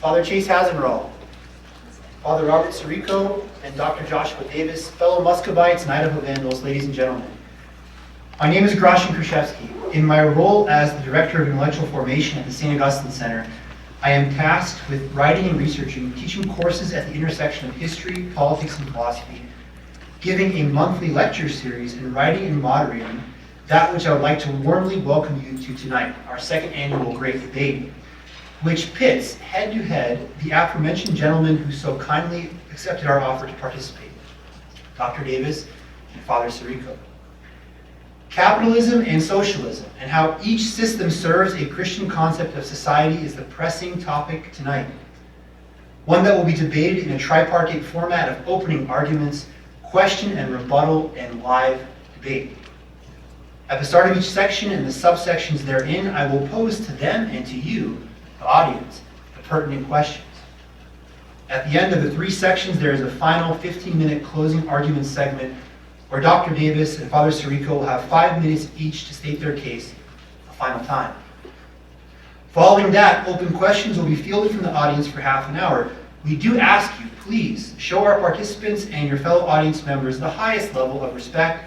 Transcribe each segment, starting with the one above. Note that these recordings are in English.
Father Chase Hasenroll, Father Robert Sirico, and Dr. Joshua Davis, fellow Muscovites and Idaho Vandals, ladies and gentlemen. My name is Groshin Krzyzewski. In my role as the Director of Intellectual Formation at the St. Augustine Center, I am tasked with writing and researching, teaching courses at the intersection of history, politics, and philosophy, giving a monthly lecture series, and writing and moderating that which I would like to warmly welcome you to tonight, our second annual Great Debate, which pits head-to-head the aforementioned gentlemen who so kindly accepted our offer to participate, Dr. Davis and Father Sirico. Capitalism and socialism, and how each system serves a Christian concept of society, is the pressing topic tonight. One that will be debated in a tripartite format of opening arguments, question and rebuttal, and live debate. At the start of each section and the subsections therein, I will pose to them and to you, the audience, the pertinent questions. At the end of the three sections, there is a final 15-minute closing argument segment where Dr. Davis and Father Sirico will have 5 minutes each to state their case a final time. Following that, open questions will be fielded from the audience for half an hour. We do ask you, please, show our participants and your fellow audience members the highest level of respect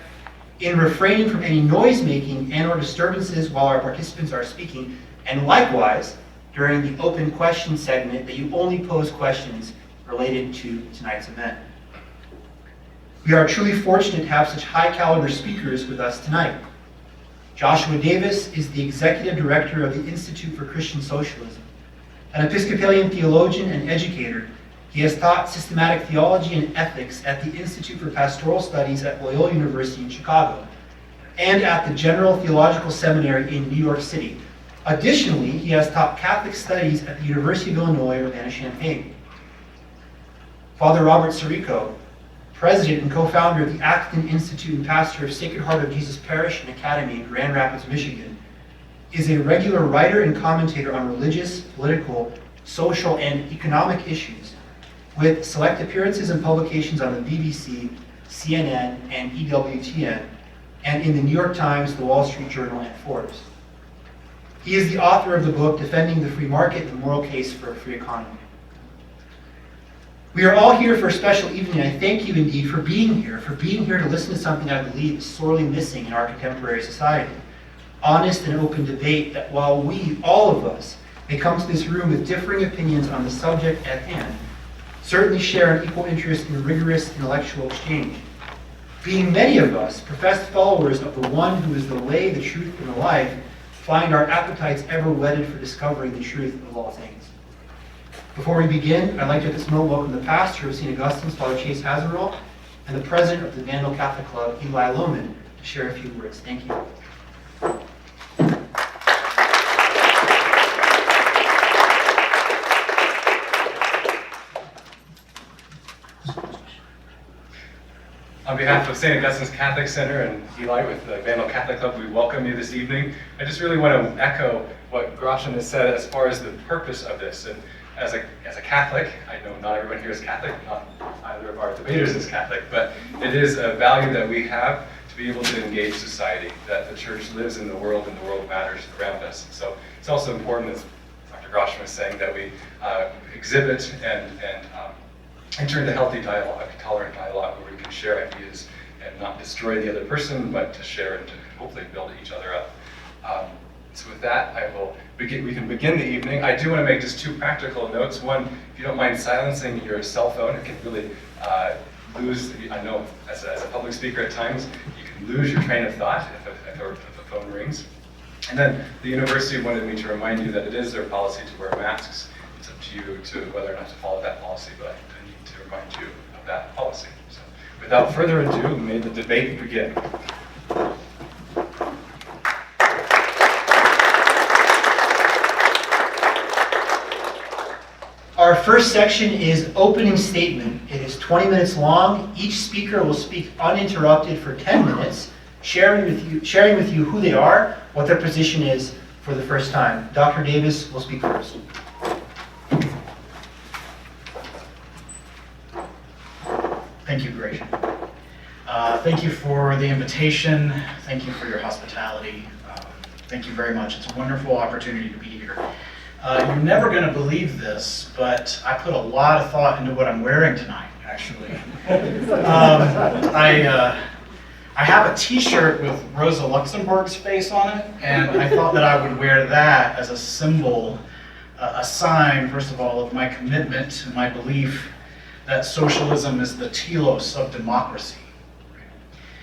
in refraining from any noise-making and or disturbances while our participants are speaking, and likewise, during the open question segment, that you only pose questions related to tonight's event. We are truly fortunate to have such high-caliber speakers with us tonight. Joshua Davis is the Executive Director of the Institute for Christian Socialism. An Episcopalian theologian and educator, he has taught systematic theology and ethics at the Institute for Pastoral Studies at Loyola University in Chicago and at the General Theological Seminary in New York City. Additionally, he has taught Catholic studies at the University of Illinois, Urbana-Champaign. Father Robert Sirico, President and co-founder of the Acton Institute and pastor of Sacred Heart of Jesus Parish and Academy in Grand Rapids, Michigan, is a regular writer and commentator on religious, political, social, and economic issues, with select appearances and publications on the BBC, CNN, and EWTN, and in the New York Times, the Wall Street Journal, and Forbes. He is the author of the book, Defending the Free Market, the Moral Case for a Free Economy. We are all here for a special evening, and I thank you indeed for being here to listen to something I believe is sorely missing in our contemporary society. Honest and open debate that while we, all of us, may come to this room with differing opinions on the subject at hand, certainly share an equal interest in rigorous intellectual exchange. Being many of us professed followers of the one who is the way, the truth, and the life, find our appetites ever whetted for discovering the truth of all things. Before we begin, I'd like to at this moment welcome the pastor of St. Augustine's, Father Chase Hasenroll, and the president of the Vandal Catholic Club, Eli Lohman, to share a few words. Thank you. On behalf of St. Augustine's Catholic Center and Eli with the Vandal Catholic Club, we welcome you this evening. I just really want to echo what Groshin has said as far as the purpose of this. And as a Catholic, I know not everyone here is Catholic, not either of our debaters is Catholic, but it is a value that we have to be able to engage society, that the church lives in the world and the world matters around us. And so it's also important, as Dr. Groshin was saying, that we exhibit and enter into healthy dialogue, tolerant dialogue, where we can share ideas and not destroy the other person, but to share and to hopefully build each other up. So with that, we can begin the evening. I do want to make just two practical notes. One, if you don't mind silencing your cell phone, it can really lose, I know as a public speaker at times, you can lose your train of thought if a phone rings. And then the university wanted me to remind you that it is their policy to wear masks. It's up to you to whether or not to follow that policy, but I need to remind you of that policy. So without further ado, may the debate begin. Our first section is opening statement. It is 20 minutes long. Each speaker will speak uninterrupted for 10 minutes, sharing with you who they are, what their position is for the first time. Dr. Davis will speak first. Thank you, Gratian. Thank you for the invitation. Thank you for your hospitality. Thank you very much. It's a wonderful opportunity to be here. You're never going to believe this, but I put a lot of thought into what I'm wearing tonight, actually. I have a t-shirt with Rosa Luxemburg's face on it, and I thought that I would wear that as a symbol, a sign, first of all, of my commitment and my belief that socialism is the telos of democracy.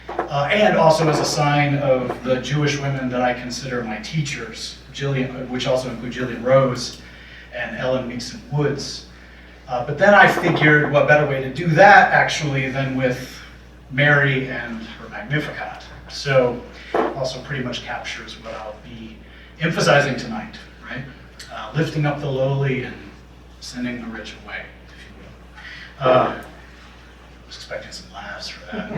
And also as a sign of the Jewish women that I consider my teachers, which also include Jillian Rose and Ellen Meekson Woods. But then I figured what better way to do that actually than with Mary and her Magnificat. So also pretty much captures what I'll be emphasizing tonight, right? Lifting up the lowly and sending the rich away, if you will. I was expecting some laughs for that.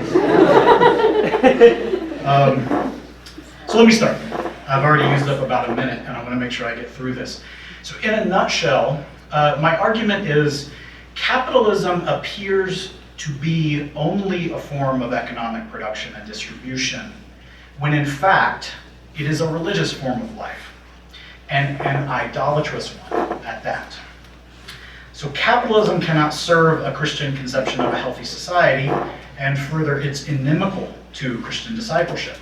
So let me start. I've already used up about a minute, and I want to make sure I get through this. So in a nutshell, my argument is capitalism appears to be only a form of economic production and distribution, when in fact it is a religious form of life, and an idolatrous one at that. So capitalism cannot serve a Christian conception of a healthy society, and further, it's inimical to Christian discipleship.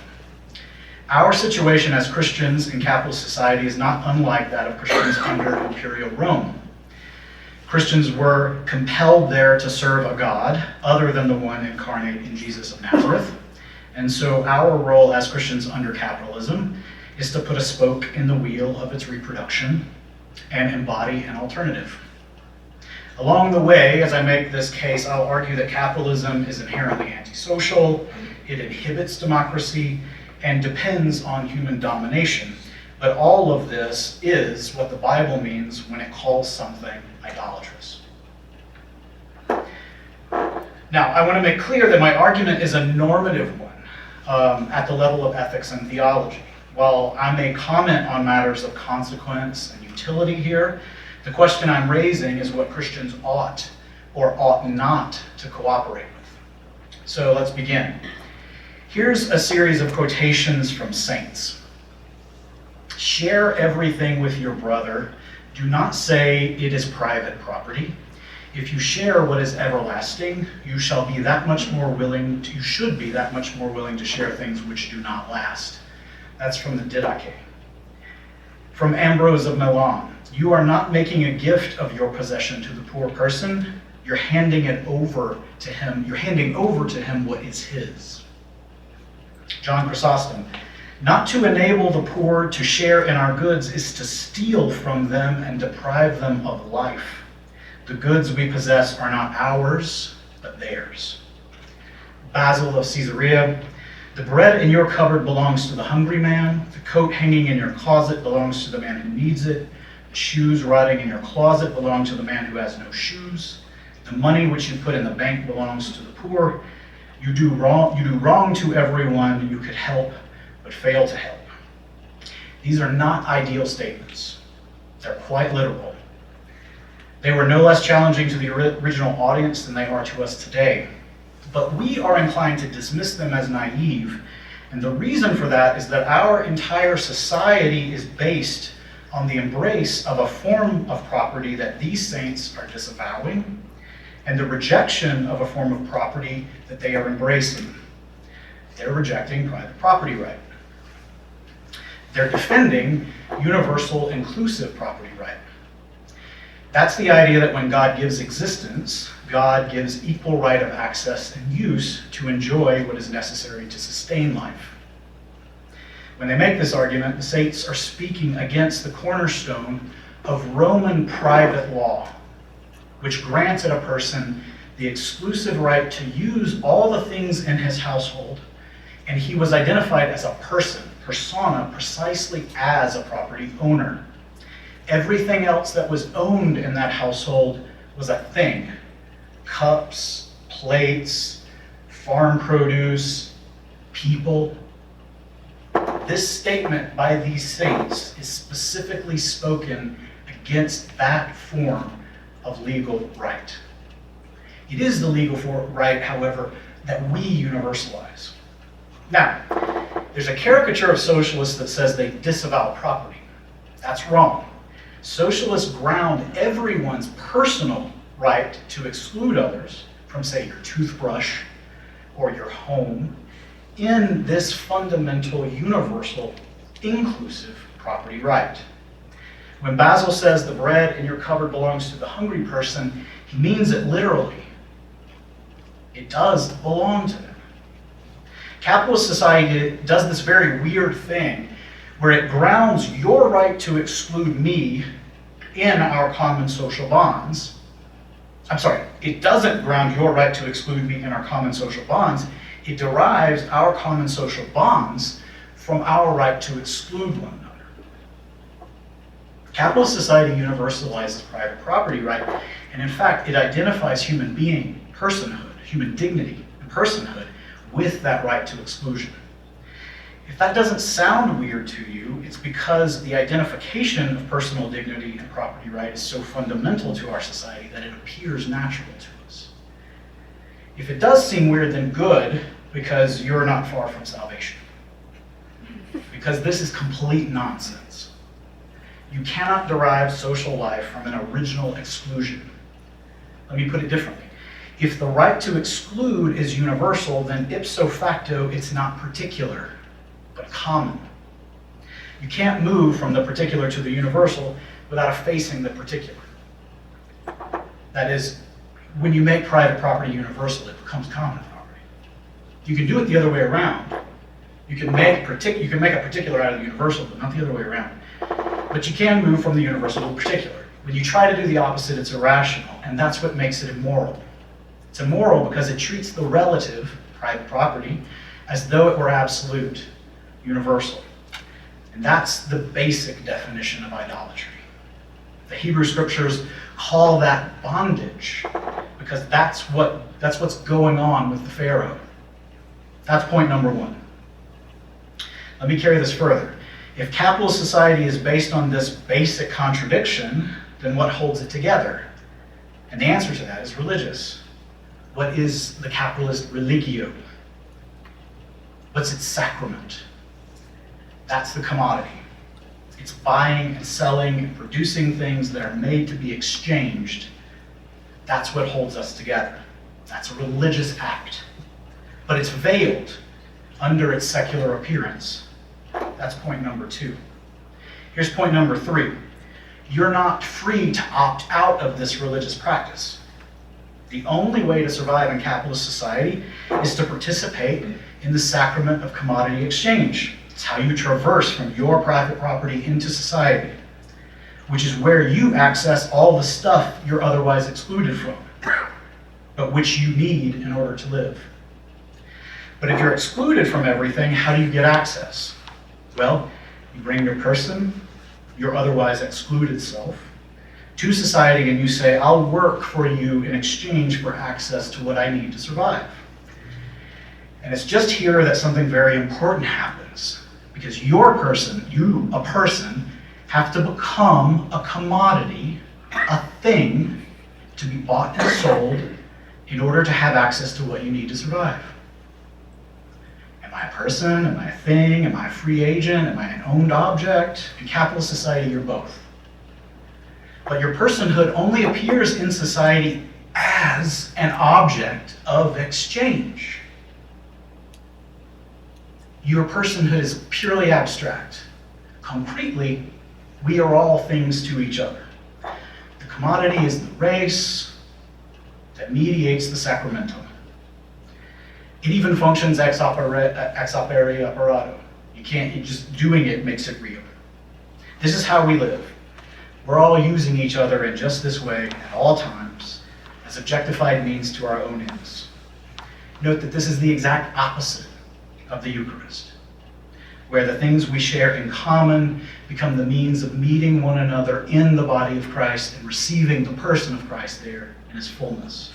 Our situation as Christians in capitalist society is not unlike that of Christians under imperial Rome. Christians were compelled there to serve a God other than the one incarnate in Jesus of Nazareth. And so our role as Christians under capitalism is to put a spoke in the wheel of its reproduction and embody an alternative. Along the way, as I make this case, I'll argue that capitalism is inherently antisocial, it inhibits democracy, and depends on human domination. But all of this is what the Bible means when it calls something idolatrous. Now, I want to make clear that my argument is a normative one at the level of ethics and theology. While I may comment on matters of consequence and utility here, the question I'm raising is what Christians ought or ought not to cooperate with. So let's begin. Here's a series of quotations from saints. Share everything with your brother. Do not say it is private property. If you share what is everlasting, you should be that much more willing to share things which do not last. That's from the Didache. From Ambrose of Milan. You are not making a gift of your possession to the poor person. You're handing it over to him. You're handing over to him what is his. John Chrysostom. Not to enable the poor to share in our goods is to steal from them and deprive them of life. The goods we possess are not ours, but theirs. Basil of Caesarea. The bread in your cupboard belongs to the hungry man. The coat hanging in your closet belongs to the man who needs it. The shoes rotting in your closet belong to the man who has no shoes. The money which you put in the bank belongs to the poor. You do wrong to everyone you could help, but fail to help. These are not ideal statements. They're quite literal. They were no less challenging to the original audience than they are to us today. But we are inclined to dismiss them as naive, and the reason for that is that our entire society is based on the embrace of a form of property that these saints are disavowing, and the rejection of a form of property that they are embracing. They're rejecting private property right. They're defending universal inclusive property right. That's the idea that when God gives existence, God gives equal right of access and use to enjoy what is necessary to sustain life. When they make this argument, the saints are speaking against the cornerstone of Roman private law, which granted a person the exclusive right to use all the things in his household, and he was identified as a person, persona, precisely as a property owner. Everything else that was owned in that household was a thing. Cups, plates, farm produce, people. This statement by these saints is specifically spoken against that form of legal right. It is the legal right, however, that we universalize. Now, there's a caricature of socialists that says they disavow property. That's wrong. Socialists ground everyone's personal right to exclude others from, say, your toothbrush or your home in this fundamental, universal, inclusive property right. When Basil says the bread in your cupboard belongs to the hungry person, he means it literally. It does belong to them. Capitalist society does this very weird thing where it grounds your right to exclude me in our common social bonds. I'm sorry, it doesn't ground your right to exclude me in our common social bonds. It derives our common social bonds from our right to exclude one another. Capitalist society universalizes private property right, and in fact, it identifies human being, personhood, human dignity, and personhood with that right to exclusion. If that doesn't sound weird to you, it's because the identification of personal dignity and property right is so fundamental to our society that it appears natural to us. If it does seem weird, then good, because you're not far from salvation. Because this is complete nonsense. You cannot derive social life from an original exclusion. Let me put it differently. If the right to exclude is universal, then ipso facto it's not particular, but common. You can't move from the particular to the universal without effacing the particular. That is, when you make private property universal, it becomes common property. You can do it the other way around. You can make a particular out of the universal, but not the other way around. But you can move from the universal to the particular. When you try to do the opposite, it's irrational, and that's what makes it immoral. It's immoral because it treats the relative, private property, as though it were absolute, universal. And that's the basic definition of idolatry. The Hebrew scriptures call that bondage because that's what's going on with the Pharaoh. That's point number one. Let me carry this further. If capitalist society is based on this basic contradiction, then what holds it together? And the answer to that is religious. What is the capitalist religio? What's its sacrament? That's the commodity. It's buying and selling and producing things that are made to be exchanged. That's what holds us together. That's a religious act. But it's veiled under its secular appearance. That's point number two. Here's point number three. You're not free to opt out of this religious practice. The only way to survive in capitalist society is to participate in the sacrament of commodity exchange. It's how you traverse from your private property into society, which is where you access all the stuff you're otherwise excluded from, but which you need in order to live. But if you're excluded from everything, how do you get access? Well, you bring your person, your otherwise excluded self, to society and you say, I'll work for you in exchange for access to what I need to survive. And it's just here that something very important happens. Because your person, you, a person, have to become a commodity, a thing, to be bought and sold in order to have access to what you need to survive. Am I a person? Am I a thing? Am I a free agent? Am I an owned object? In capitalist society, you're both. But your personhood only appears in society as an object of exchange. Your personhood is purely abstract. Concretely, we are all things to each other. The commodity is the race that mediates the sacramentum. It even functions ex opere operato. Just doing it makes it real. This is how we live. We're all using each other in just this way at all times, as objectified means to our own ends. Note that this is the exact opposite of the Eucharist, where the things we share in common become the means of meeting one another in the body of Christ and receiving the person of Christ there in his fullness.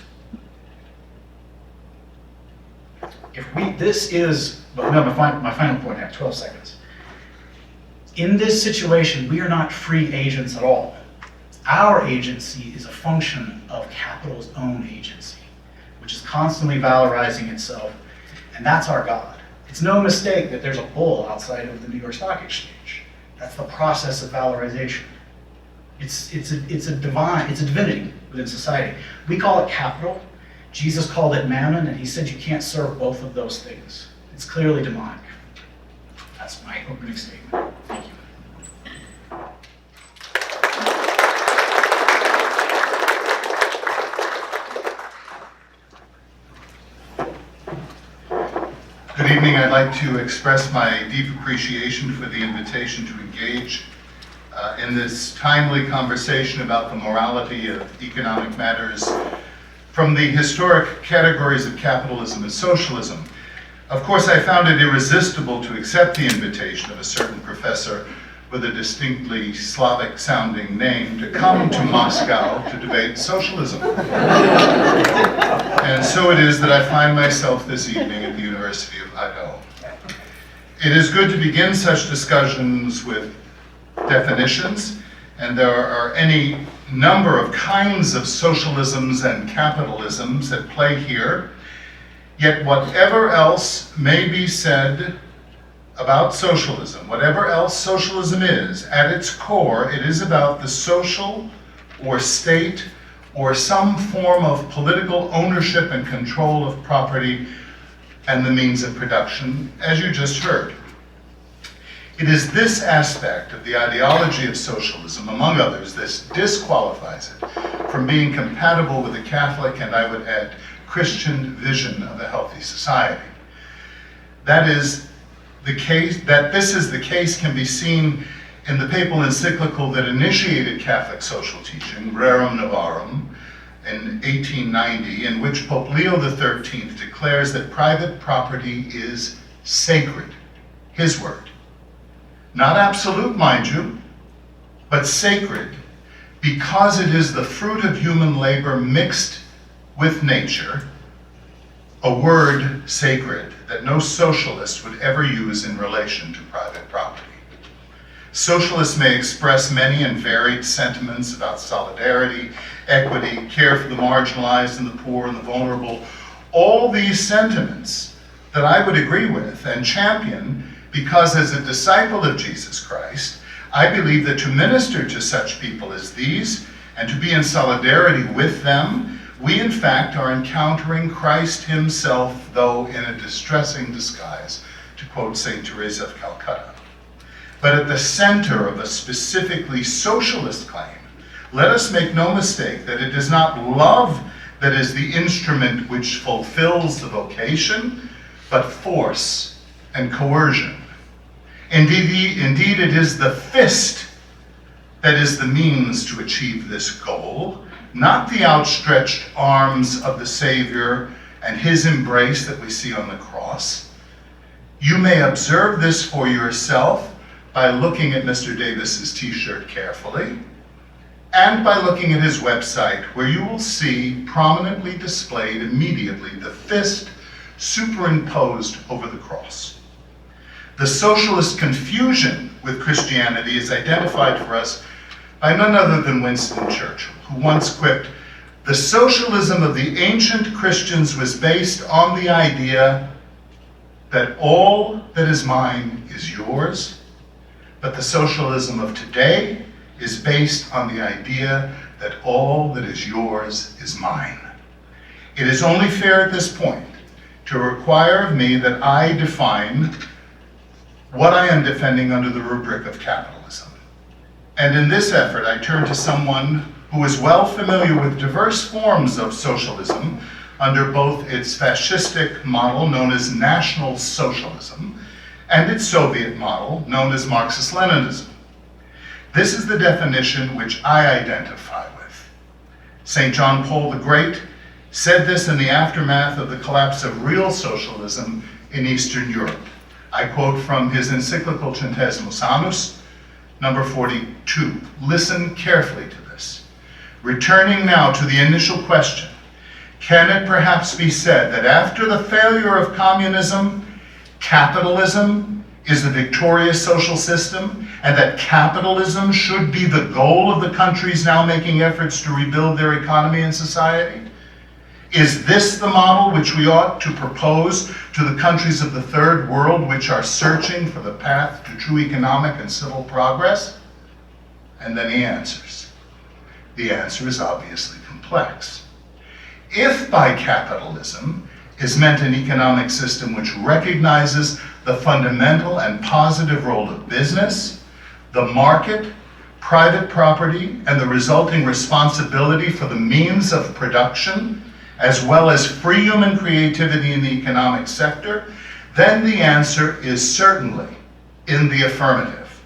My final point, I have 12 seconds. In this situation, we are not free agents at all. Our agency is a function of capital's own agency, which is constantly valorizing itself, and that's our God. It's no mistake that there's a bull outside of the New York Stock Exchange. That's the process of valorization. It's a divinity within society. We call it capital. Jesus called it mammon, and he said you can't serve both of those things. It's clearly demonic. That's my opening statement. Thank you. Good evening. I'd like to express my deep appreciation for the invitation to engage in this timely conversation about the morality of economic matters from the historic categories of capitalism and socialism. Of course, I found it irresistible to accept the invitation of a certain professor with a distinctly Slavic-sounding name to come to Moscow to debate socialism. And so it is that I find myself this evening at the University of Idaho. It is good to begin such discussions with definitions, and there are any number of kinds of socialisms and capitalisms at play here. Yet whatever else may be said about socialism, whatever else socialism is, at its core, it is about the social or state or some form of political ownership and control of property and the means of production, as you just heard. It is this aspect of the ideology of socialism, among others, this disqualifies it from being compatible with the Catholic, and I would add, Christian vision of a healthy society. That is the case, that this is the case can be seen in the papal encyclical that initiated Catholic social teaching, Rerum Novarum, in 1890, in which Pope Leo XIII declares that private property is sacred, his word. Not absolute, mind you, but sacred, because it is the fruit of human labor mixed with nature, a word sacred that no socialist would ever use in relation to private property. Socialists may express many and varied sentiments about solidarity, equity, care for the marginalized and the poor and the vulnerable. All these sentiments that I would agree with and champion, because as a disciple of Jesus Christ, I believe that to minister to such people as these and to be in solidarity with them, we in fact are encountering Christ himself, though in a distressing disguise, to quote St. Teresa of Calcutta. But at the center of a specifically socialist claim, let us make no mistake that it is not love that is the instrument which fulfills the vocation, but force and coercion. Indeed, it is the fist that is the means to achieve this goal, not the outstretched arms of the Savior and his embrace that we see on the cross. You may observe this for yourself by looking at Mr. Davis's t-shirt carefully, and by looking at his website, where you will see prominently displayed immediately the fist superimposed over the cross. The socialist confusion with Christianity is identified for us by none other than Winston Churchill, who once quipped, "The socialism of the ancient Christians was based on the idea that all that is mine is yours, but the socialism of today is based on the idea that all that is yours is mine." It is only fair at this point to require of me that I define what I am defending under the rubric of capitalism. And in this effort, I turn to someone who is well familiar with diverse forms of socialism under both its fascistic model, known as National Socialism, and its Soviet model, known as Marxist-Leninism. This is the definition which I identify with. St. John Paul the Great said this in the aftermath of the collapse of real socialism in Eastern Europe. I quote from his encyclical Centesimus Annus, number 42. Listen carefully to this. Returning now to the initial question, can it perhaps be said that after the failure of communism, capitalism is the victorious social system, and that capitalism should be the goal of the countries now making efforts to rebuild their economy and society? Is this the model which we ought to propose to the countries of the third world which are searching for the path to true economic and civil progress? And then he answers, The answer is obviously complex. If by capitalism is meant an economic system which recognizes the fundamental and positive role of business, the market, private property, and the resulting responsibility for the means of production, as well as free human creativity in the economic sector, then the answer is certainly in the affirmative,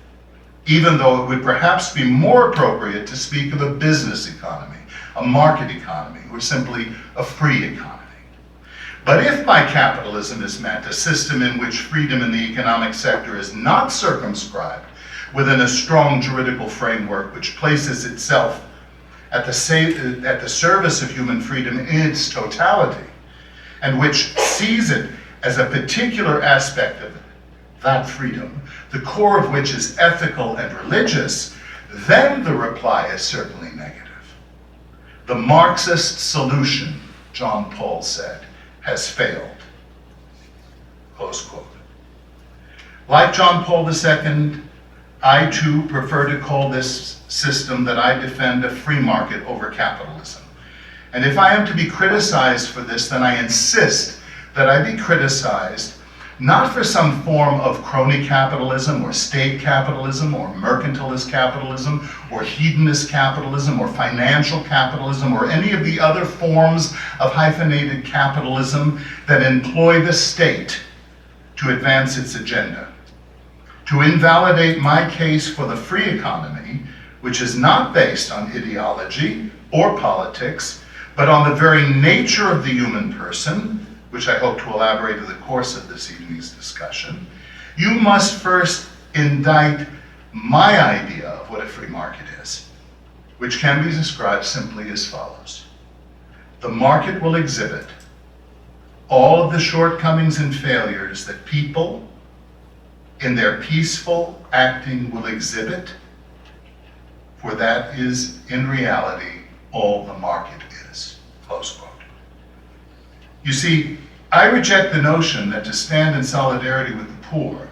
even though it would perhaps be more appropriate to speak of a business economy, a market economy, or simply a free economy. But if by capitalism is meant a system in which freedom in the economic sector is not circumscribed within a strong juridical framework which places itself at the service of human freedom in its totality, and which sees it as a particular aspect of that freedom, the core of which is ethical and religious, then the reply is certainly negative. The Marxist solution, John Paul said, has failed. Close quote. Like John Paul II, I too prefer to call this system that I defend a free market over capitalism. And if I am to be criticized for this, then I insist that I be criticized not for some form of crony capitalism or state capitalism or mercantilist capitalism or hedonist capitalism or financial capitalism or any of the other forms of hyphenated capitalism that employ the state to advance its agenda. To invalidate my case for the free economy, which is not based on ideology or politics, but on the very nature of the human person, which I hope to elaborate in the course of this evening's discussion, you must first indict my idea of what a free market is, which can be described simply as follows. The market will exhibit all of the shortcomings and failures that people in their peaceful acting will exhibit, for that is in reality all the market is, close quote. You see, I reject the notion that to stand in solidarity with the poor,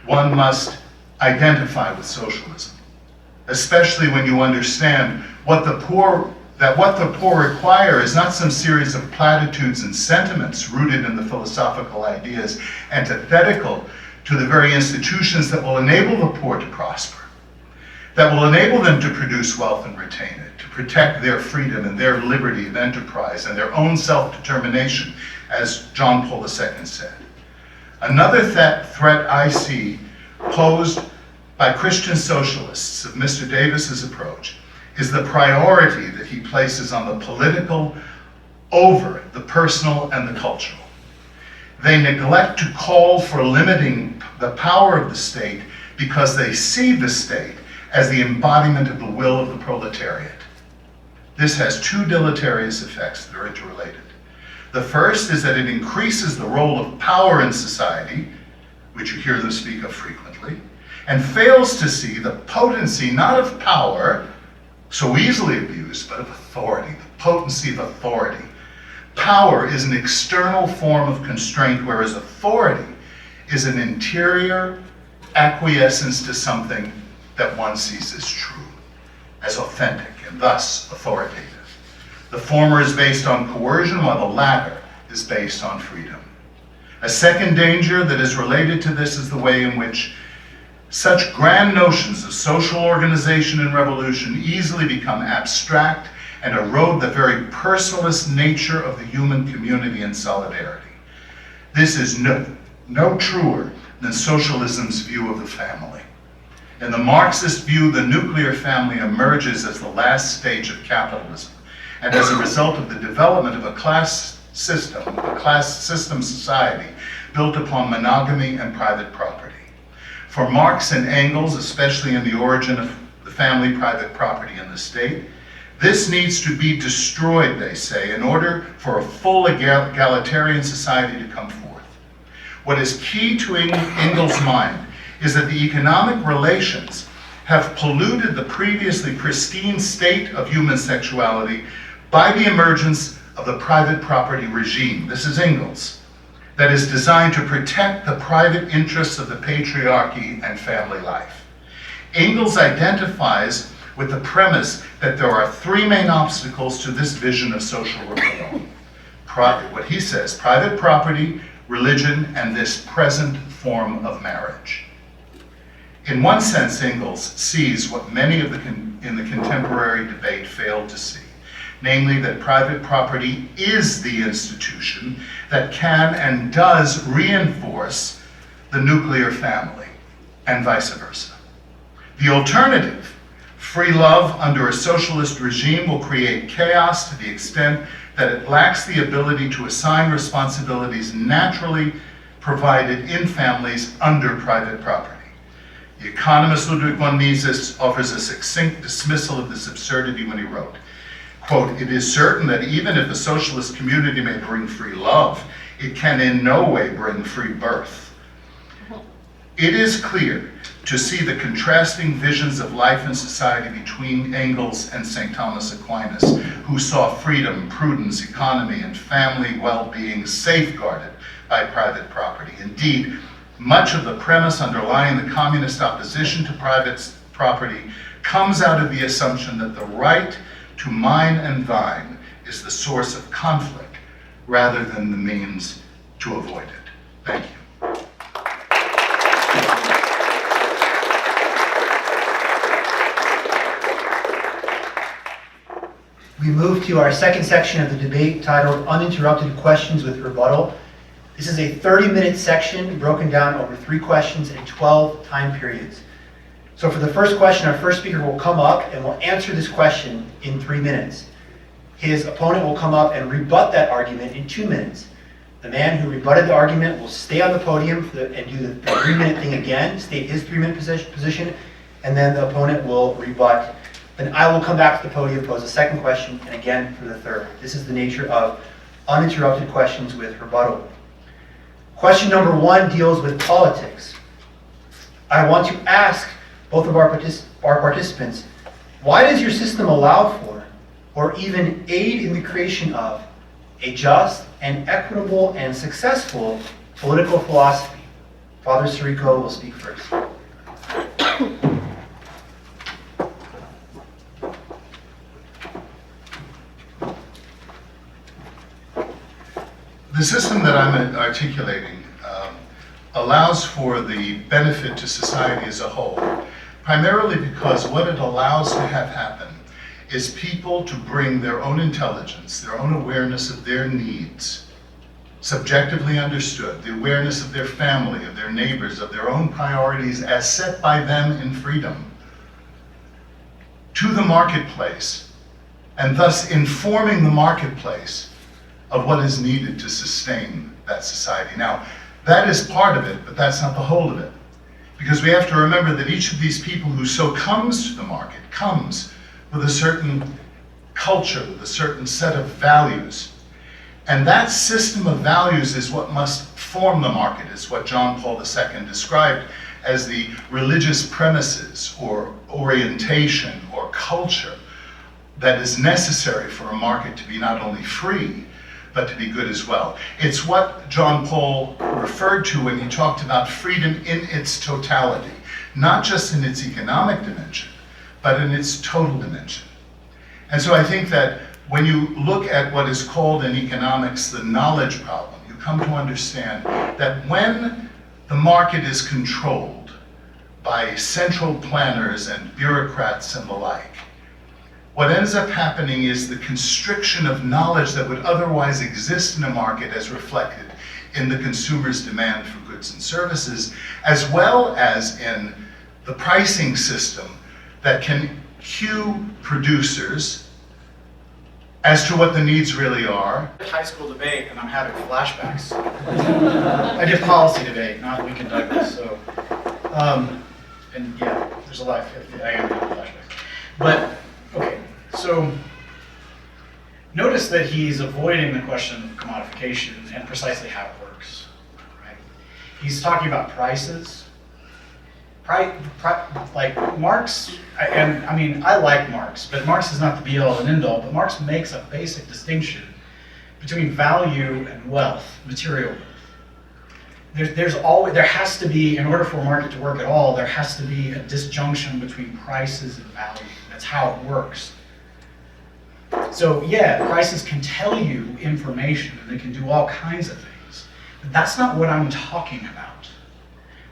one must identify with socialism, especially when you understand what the poor require is not some series of platitudes and sentiments rooted in the philosophical ideas antithetical to the very institutions that will enable the poor to prosper, that will enable them to produce wealth and retain it, to protect their freedom and their liberty of enterprise and their own self-determination, as John Paul II said. Another threat I see posed by Christian socialists of Mr. Davis's approach is the priority that he places on the political over the personal and the cultural. They neglect to call for limiting the power of the state because they see the state as the embodiment of the will of the proletariat. This has two deleterious effects that are interrelated. The first is that it increases the role of power in society, which you hear them speak of frequently, and fails to see the potency not of power, so easily abused, but of authority, the potency of authority. Power is an external form of constraint, whereas authority is an interior acquiescence to something that one sees as true, as authentic, and thus authoritative. The former is based on coercion, while the latter is based on freedom. A second danger that is related to this is the way in which such grand notions of social organization and revolution easily become abstract and erode the very personalist nature of the human community and solidarity. This is no truer than socialism's view of the family. In the Marxist view, the nuclear family emerges as the last stage of capitalism, and as a result of the development of a class system society built upon monogamy and private property. For Marx and Engels, especially in the origin of the family, private property, and the state, this needs to be destroyed, they say, in order for a full egalitarian society to come forth. What is key to Engels' mind is that the economic relations have polluted the previously pristine state of human sexuality by the emergence of the private property regime. This is Engels, that is designed to protect the private interests of the patriarchy and family life. Engels identifies with the premise that there are three main obstacles to this vision of social reform. What he says, private property, religion, and this present form of marriage. In one sense, Engels sees what many in the contemporary debate failed to see, namely that private property is the institution that can and does reinforce the nuclear family, and vice versa. The alternative, free love under a socialist regime, will create chaos to the extent that it lacks the ability to assign responsibilities naturally provided in families under private property. The economist Ludwig von Mises offers a succinct dismissal of this absurdity when he wrote, quote, "It is certain that even if a socialist community may bring free love, it can in no way bring free birth. It is clear to see the contrasting visions of life and society between Engels and St. Thomas Aquinas, who saw freedom, prudence, economy, and family well-being safeguarded by private property. Indeed, much of the premise underlying the communist opposition to private property comes out of the assumption that the right to mine and thine is the source of conflict rather than the means to avoid it." Thank you. We move to our second section of the debate titled Uninterrupted Questions with Rebuttal. This is a 30-minute section broken down over 3 questions and 12 time periods. So for the first question, our first speaker will come up and will answer this question in 3 minutes. His opponent will come up and rebut that argument in 2 minutes. The man who rebutted the argument will stay on the podium and do the 3-minute thing again, state his 3-minute position, and then the opponent will rebut. Then I will come back to the podium, pose a second question, and again for the third. This is the nature of uninterrupted questions with rebuttal. Question number 1 deals with politics. I want to ask both of our participants, why does your system allow for, or even aid in the creation of, a just and equitable and successful political philosophy? Father Sirico will speak first. The system that I'm articulating allows for the benefit to society as a whole, primarily because what it allows to have happen is people to bring their own intelligence, their own awareness of their needs, subjectively understood, the awareness of their family, of their neighbors, of their own priorities as set by them in freedom, to the marketplace, and thus informing the marketplace of what is needed to sustain that society. Now, that is part of it, but that's not the whole of it. Because we have to remember that each of these people who so comes to the market comes with a certain culture, with a certain set of values. And that system of values is what must form the market. It's what John Paul II described as the religious premises or orientation or culture that is necessary for a market to be not only free, but to be good as well. It's what John Paul referred to when he talked about freedom in its totality, not just in its economic dimension, but in its total dimension. And so I think that when you look at what is called in economics the knowledge problem, you come to understand that when the market is controlled by central planners and bureaucrats and the like, what ends up happening is the constriction of knowledge that would otherwise exist in a market as reflected in the consumer's demand for goods and services, as well as in the pricing system that can cue producers as to what the needs really are. High school debate, and I'm having flashbacks. I did policy debate, not Lincoln Douglas, so, and yeah, there's a lot, I am having flashbacks. But, okay, so notice that he's avoiding the question of commodification and precisely how it works, right? He's talking about prices. Like Marx, and I mean, I like Marx, but Marx is not the be-all and end-all, but Marx makes a basic distinction between value and wealth, material wealth. There has to be, in order for a market to work at all, there has to be a disjunction between prices and value. That's how it works. So yeah, prices can tell you information and they can do all kinds of things. But that's not what I'm talking about.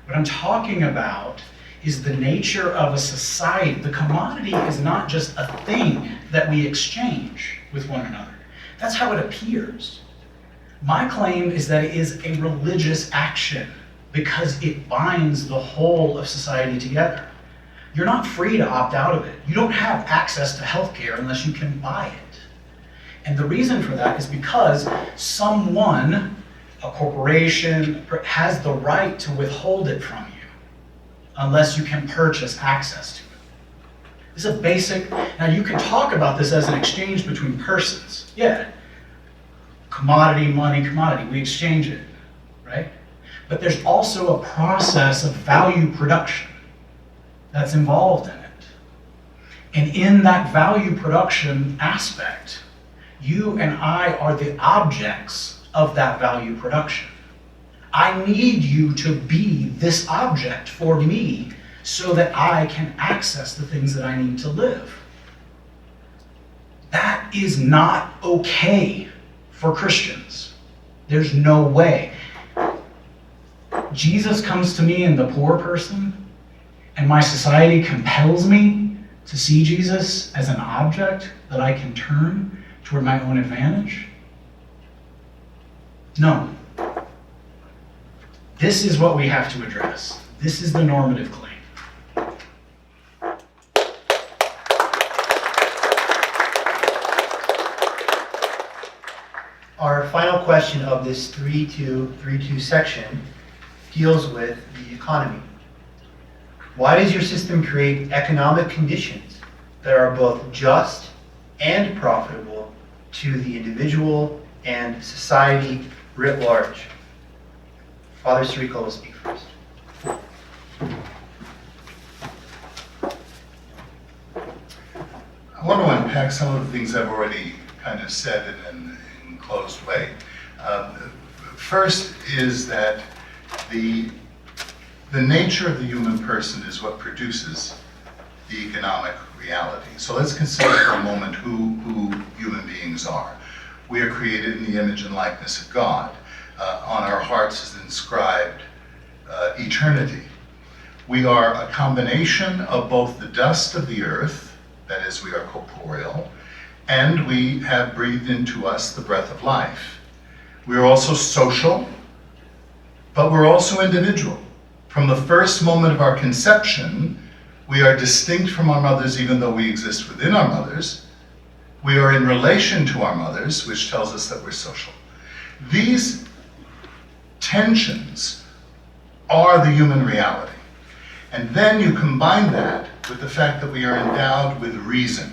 What I'm talking about is the nature of a society. The commodity is not just a thing that we exchange with one another. That's how it appears. My claim is that it is a religious action because it binds the whole of society together. You're not free to opt out of it. You don't have access to healthcare unless you can buy it. And the reason for that is because someone, a corporation, has the right to withhold it from you unless you can purchase access to it. It's a basic, now you can talk about this as an exchange between persons. Yeah, commodity, money, commodity, we exchange it, right? But there's also a process of value production that's involved in it. And in that value production aspect, you and I are the objects of that value production. I need you to be this object for me so that I can access the things that I need to live. That is not okay for Christians. There's no way. Jesus comes to me in the poor person, and my society compels me to see Jesus as an object that I can turn toward my own advantage? No. This is what we have to address. This is the normative claim. Our final question of this 3.2 section deals with the economy. Why does your system create economic conditions that are both just and profitable to the individual and society writ large? Father Sirico will speak first. I want to unpack some of the things I've already kind of said in an enclosed way. First is that the nature of the human person is what produces the economic reality. So let's consider for a moment who human beings are. We are created in the image and likeness of God. On our hearts is inscribed eternity. We are a combination of both the dust of the earth, that is, we are corporeal, and we have breathed into us the breath of life. We are also social, but we're also individual. From the first moment of our conception, we are distinct from our mothers, even though we exist within our mothers. We are in relation to our mothers, which tells us that we're social. These tensions are the human reality. And then you combine that with the fact that we are endowed with reason,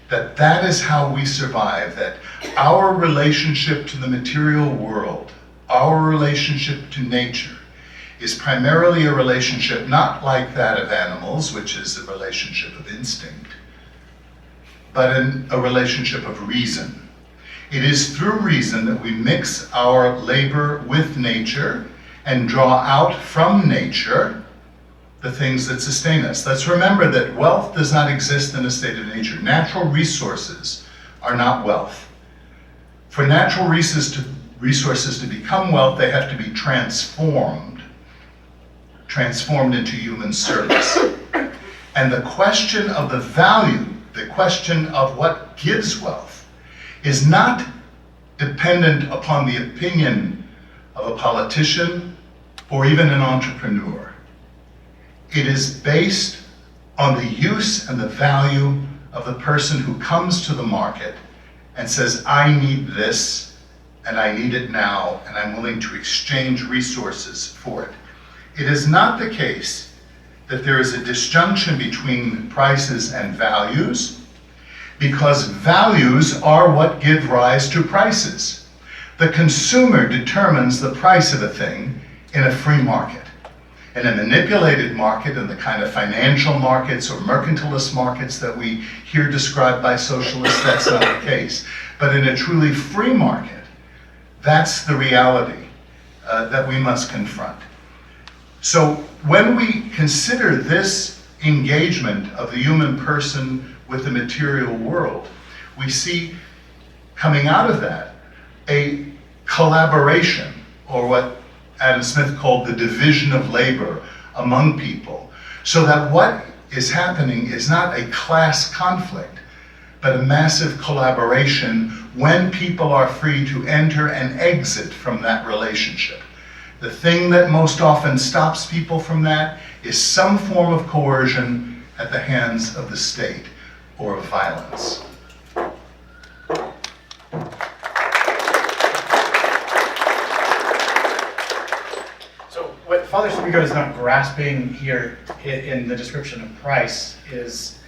that is how we survive, that our relationship to the material world, our relationship to nature, is primarily a relationship not like that of animals, which is a relationship of instinct, but a relationship of reason. It is through reason that we mix our labor with nature and draw out from nature the things that sustain us. Let's remember that wealth does not exist in a state of nature. Natural resources are not wealth. For natural resources to become wealth, they have to be transformed into human service. And the question of the value, the question of what gives wealth, is not dependent upon the opinion of a politician or even an entrepreneur. It is based on the use and the value of the person who comes to the market and says, I need this, and I need it now, and I'm willing to exchange resources for it. It is not the case that there is a disjunction between prices and values, because values are what give rise to prices. The consumer determines the price of a thing in a free market. In a manipulated market, in the kind of financial markets or mercantilist markets that we hear described by socialists, that's not the case. But in a truly free market, that's the reality that we must confront. So when we consider this engagement of the human person with the material world, we see coming out of that a collaboration, or what Adam Smith called the division of labor among people, so that what is happening is not a class conflict, but a massive collaboration when people are free to enter and exit from that relationship. The thing that most often stops people from that is some form of coercion at the hands of the state or of violence. So what Father Sirico is not grasping here in the description of price is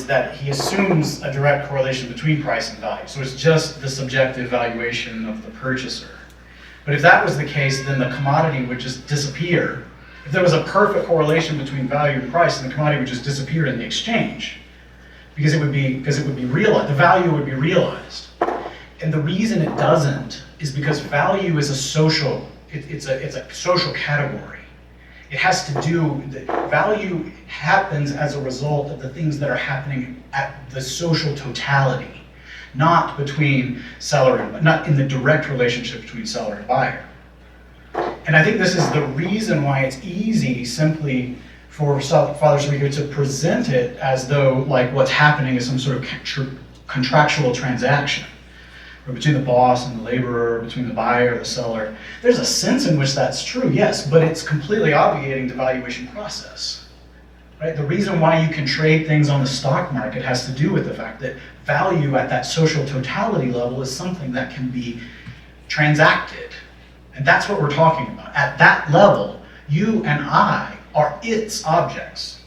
that he assumes a direct correlation between price and value. So it's just the subjective valuation of the purchaser. But if that was the case, then the commodity would just disappear. If there was a perfect correlation between value and price, then the commodity would just disappear in the exchange, because it would be realized. The value would be realized. And the reason it doesn't is because value is a social. It's a social category. It has to do. Value happens as a result of the things that are happening at the social totality. Not between seller and, not in the direct relationship between seller and buyer. And I think this is the reason why it's easy simply for Father Sirico to present it as though like what's happening is some sort of contractual transaction, or between the boss and the laborer, between the buyer and the seller. There's a sense in which that's true, yes, but it's completely obviating the valuation process. Right? The reason why you can trade things on the stock market has to do with the fact that value at that social totality level is something that can be transacted. And that's what we're talking about. At that level, you and I are its objects.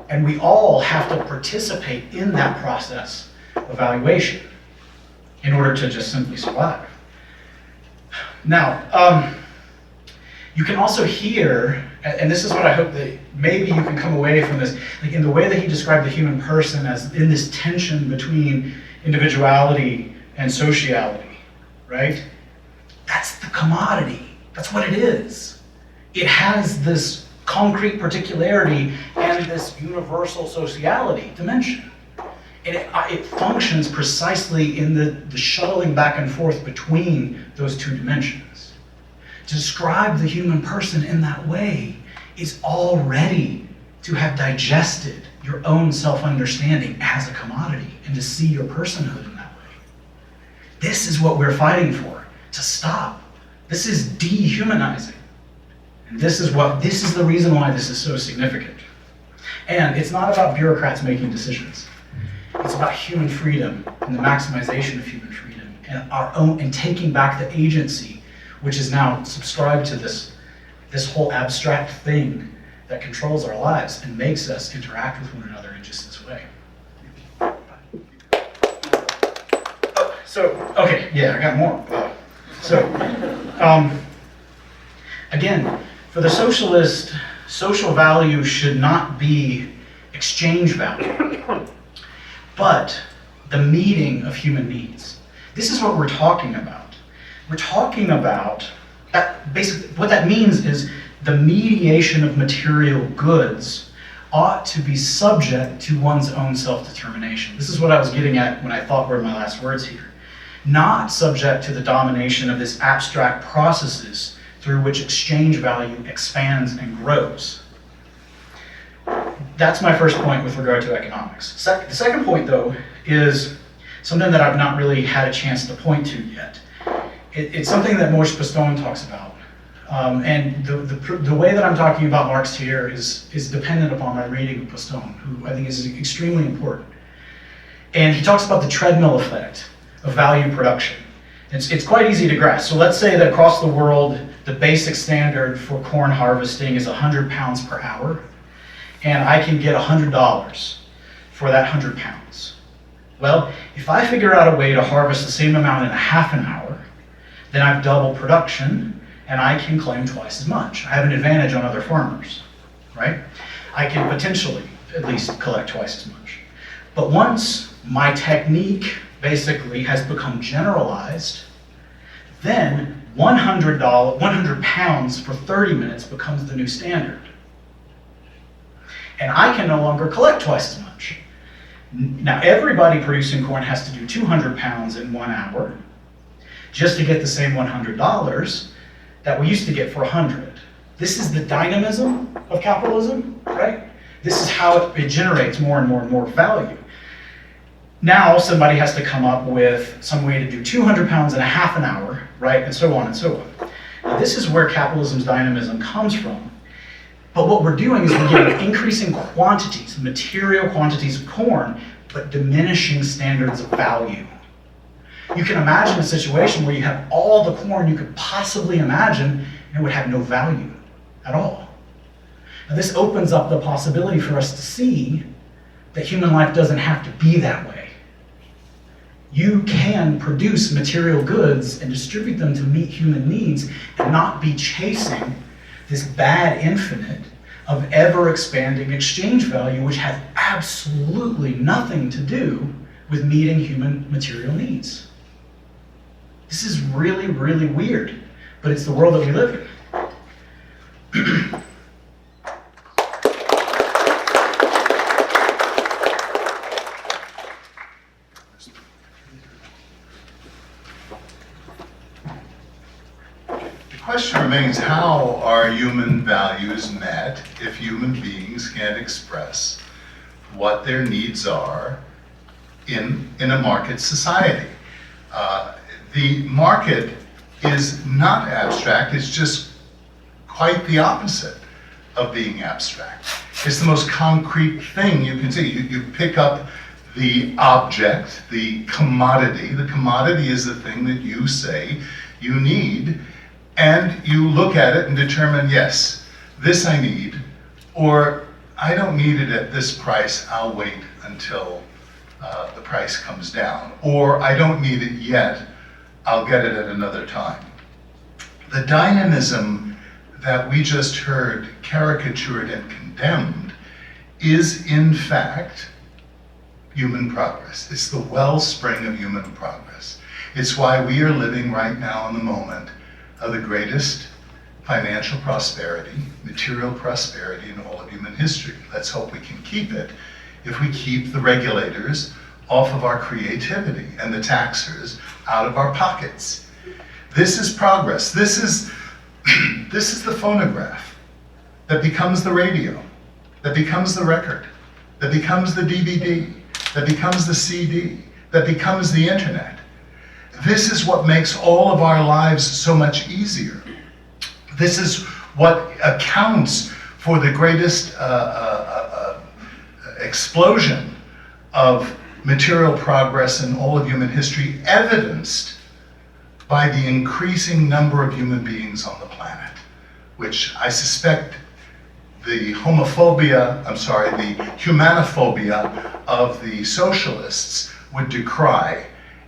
And we all have to participate in that process of valuation in order to just simply survive. Now, you can also hear, and this is what I hope that maybe you can come away from this, like in the way that he described the human person as in this tension between individuality and sociality, right? That's the commodity. That's what it is. It has this concrete particularity and this universal sociality dimension. And it functions precisely in the shuttling back and forth between those two dimensions. To describe the human person in that way is already to have digested your own self-understanding as a commodity and to see your personhood in that way. This is what we're fighting for, to stop. This is dehumanizing. And this is the reason why this is so significant. And it's not about bureaucrats making decisions. It's about human freedom and the maximization of human freedom and our own, and taking back the agency which is now subscribed to this whole abstract thing that controls our lives and makes us interact with one another in just this way. I got more. Again, for the socialist, social value should not be exchange value, but the meeting of human needs. This is what we're talking about. We're talking about, that basically, what that means is the mediation of material goods ought to be subject to one's own self-determination. This is what I was getting at when I thought were my last words here. Not subject to the domination of this abstract processes through which exchange value expands and grows. That's my first point with regard to economics. The second point, though, is something that I've not really had a chance to point to yet. It's something that Maurice Poston talks about. And the way that I'm talking about Marx here is dependent upon my reading of Poston, who I think is extremely important. And he talks about the treadmill effect of value production. It's quite easy to grasp. So let's say that across the world, the basic standard for corn harvesting is 100 pounds per hour, and I can get $100 for that 100 pounds. Well, if I figure out a way to harvest the same amount in a half an hour, then I've doubled production, and I can claim twice as much. I have an advantage on other farmers, right? I can potentially at least collect twice as much. But once my technique basically has become generalized, then 100 pounds for 30 minutes becomes the new standard. and I can no longer collect twice as much. Now, everybody producing corn has to do 200 pounds in 1 hour just to get the same $100 that we used to get for 100. This is the dynamism of capitalism, right? This is how it generates more and more and more value. Now somebody has to come up with some way to do 200 pounds in a half an hour, right? And so on and so on. Now, this is where capitalism's dynamism comes from. But what we're doing is we're getting increasing quantities, material quantities of corn, but diminishing standards of value. You can imagine a situation where you have all the corn you could possibly imagine and it would have no value at all. Now, this opens up the possibility for us to see that human life doesn't have to be that way. You can produce material goods and distribute them to meet human needs and not be chasing this bad infinite of ever-expanding exchange value, which has absolutely nothing to do with meeting human material needs. This is really, really weird, but it's the world that we live in. The question remains, how are human values met if human beings can't express what their needs are in a market society? The market is not abstract, it's just quite the opposite of being abstract. It's the most concrete thing you can see. You pick up the object, the commodity. The commodity is the thing that you say you need, and you look at it and determine, yes, this I need, or I don't need it at this price, I'll wait until the price comes down, or I don't need it yet, I'll get it at another time. The dynamism that we just heard caricatured and condemned is in fact human progress. It's the wellspring of human progress. It's why we are living right now in the moment of the greatest financial prosperity, material prosperity in all of human history. Let's hope we can keep it if we keep the regulators off of our creativity and the taxers out of our pockets. This is progress. This is the phonograph that becomes the radio, that becomes the record, that becomes the DVD, that becomes the CD, that becomes the internet. This is what makes all of our lives so much easier. This is what accounts for the greatest explosion of material progress in all of human history, evidenced by the increasing number of human beings on the planet, which I suspect the humanophobia of the socialists would decry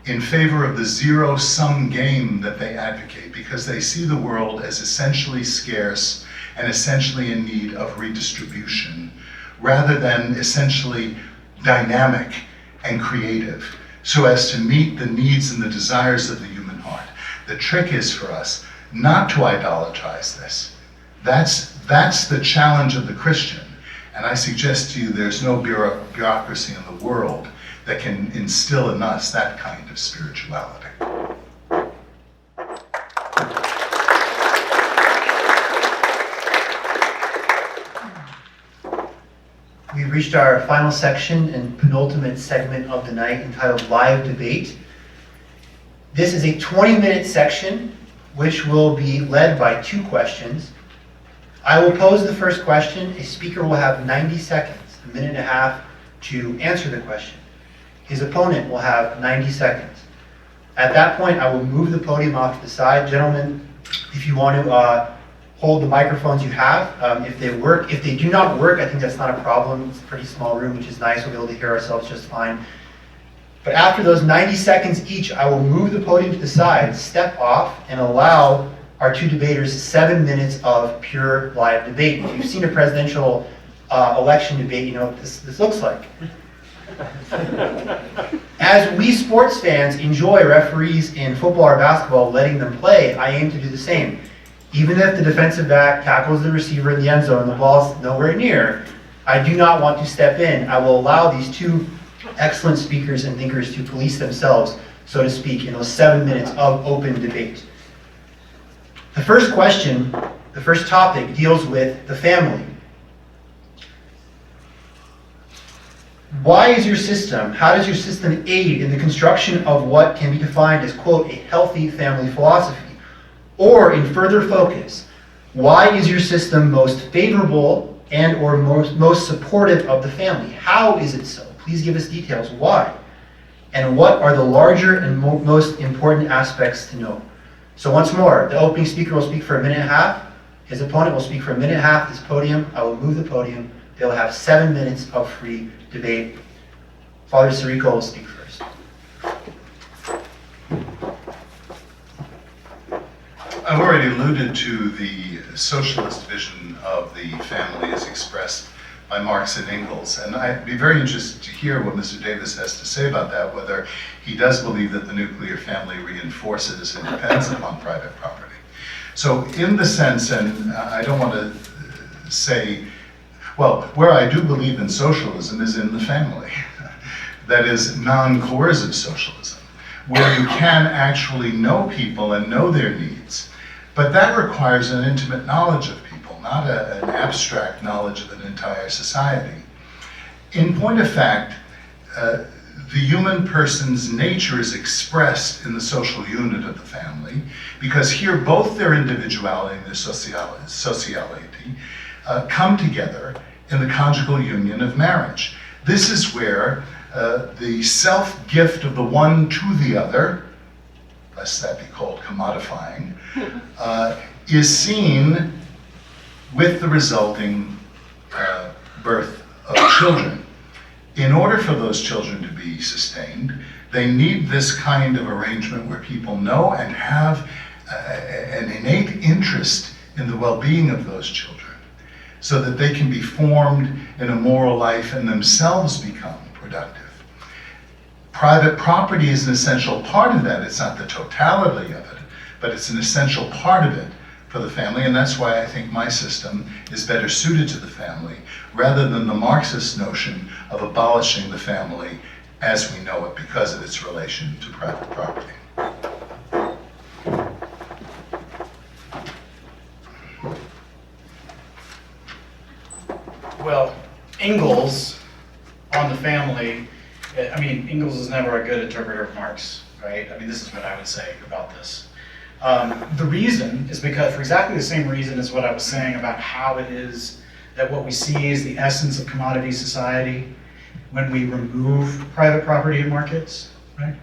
in favor of the zero-sum game that they advocate, because they see the world as essentially scarce and essentially in need of redistribution, rather than essentially dynamic and creative, so as to meet the needs and the desires of the human heart. The trick is for us not to idolatrize this. That's the challenge of the Christian. And I suggest to you there's no bureaucracy in the world that can instill in us that kind of spirituality. We've reached our final section and penultimate segment of the night, entitled Live Debate. This is a 20-minute section which will be led by 2 questions. I will pose the first question. A speaker will have 90 seconds, a minute and a half, to answer the question. His opponent will have 90 seconds. At that point, I will move the podium off to the side. Gentlemen, if you want to hold the microphones you have, if they work. If they do not work, I think that's not a problem. It's a pretty small room, which is nice. We'll be able to hear ourselves just fine. But after those 90 seconds each, I will move the podium to the side, step off, and allow our 2 debaters 7 minutes of pure live debate. If you've seen a presidential election debate, you know what this looks like. As we sports fans enjoy referees in football or basketball letting them play, I aim to do the same. Even if the defensive back tackles the receiver in the end zone and the ball's nowhere near, I do not want to step in. I will allow these two excellent speakers and thinkers to police themselves, so to speak, in those 7 minutes of open debate. The first question, the first topic, deals with the family. Why is your system, how does your system aid in the construction of what can be defined as, quote, a healthy family philosophy? Or, in further focus, why is your system most favorable and or most supportive of the family? How is it so? Please give us details. Why? And what are the larger and most important aspects to know? So once more, the opening speaker will speak for 1.5 minutes. His opponent will speak for 1.5 minutes at this podium. I will move the podium. They'll have 7 minutes of free debate. Father Sirico will speak first. I've already alluded to the socialist vision of the family as expressed by Marx and Engels, and I'd be very interested to hear what Mr. Davis has to say about that, whether he does believe that the nuclear family reinforces and depends upon private property. So in the sense, and I don't want to say, well, where I do believe in socialism is in the family. That is non-coercive socialism, where you can actually know people and know their needs. But that requires an intimate knowledge of people, not an abstract knowledge of an entire society. In point of fact, the human person's nature is expressed in the social unit of the family, because here both their individuality and their sociality come together in the conjugal union of marriage. This is where the self-gift of the one to the other, lest that be called commodifying, is seen with the resulting birth of children. In order for those children to be sustained, they need this kind of arrangement where people know and have an innate interest in the well-being of those children, so that they can be formed in a moral life and themselves become productive. Private property is an essential part of that. It's not the totality of it, but it's an essential part of it for the family, and that's why I think my system is better suited to the family, rather than the Marxist notion of abolishing the family as we know it because of its relation to private property. Well, Engels on the family, I mean, Engels is never a good interpreter of Marx, right? I mean, this is what I would say about this. The reason is because, for exactly the same reason as what I was saying about how it is that what we see is the essence of commodity society when we remove private property in markets, right?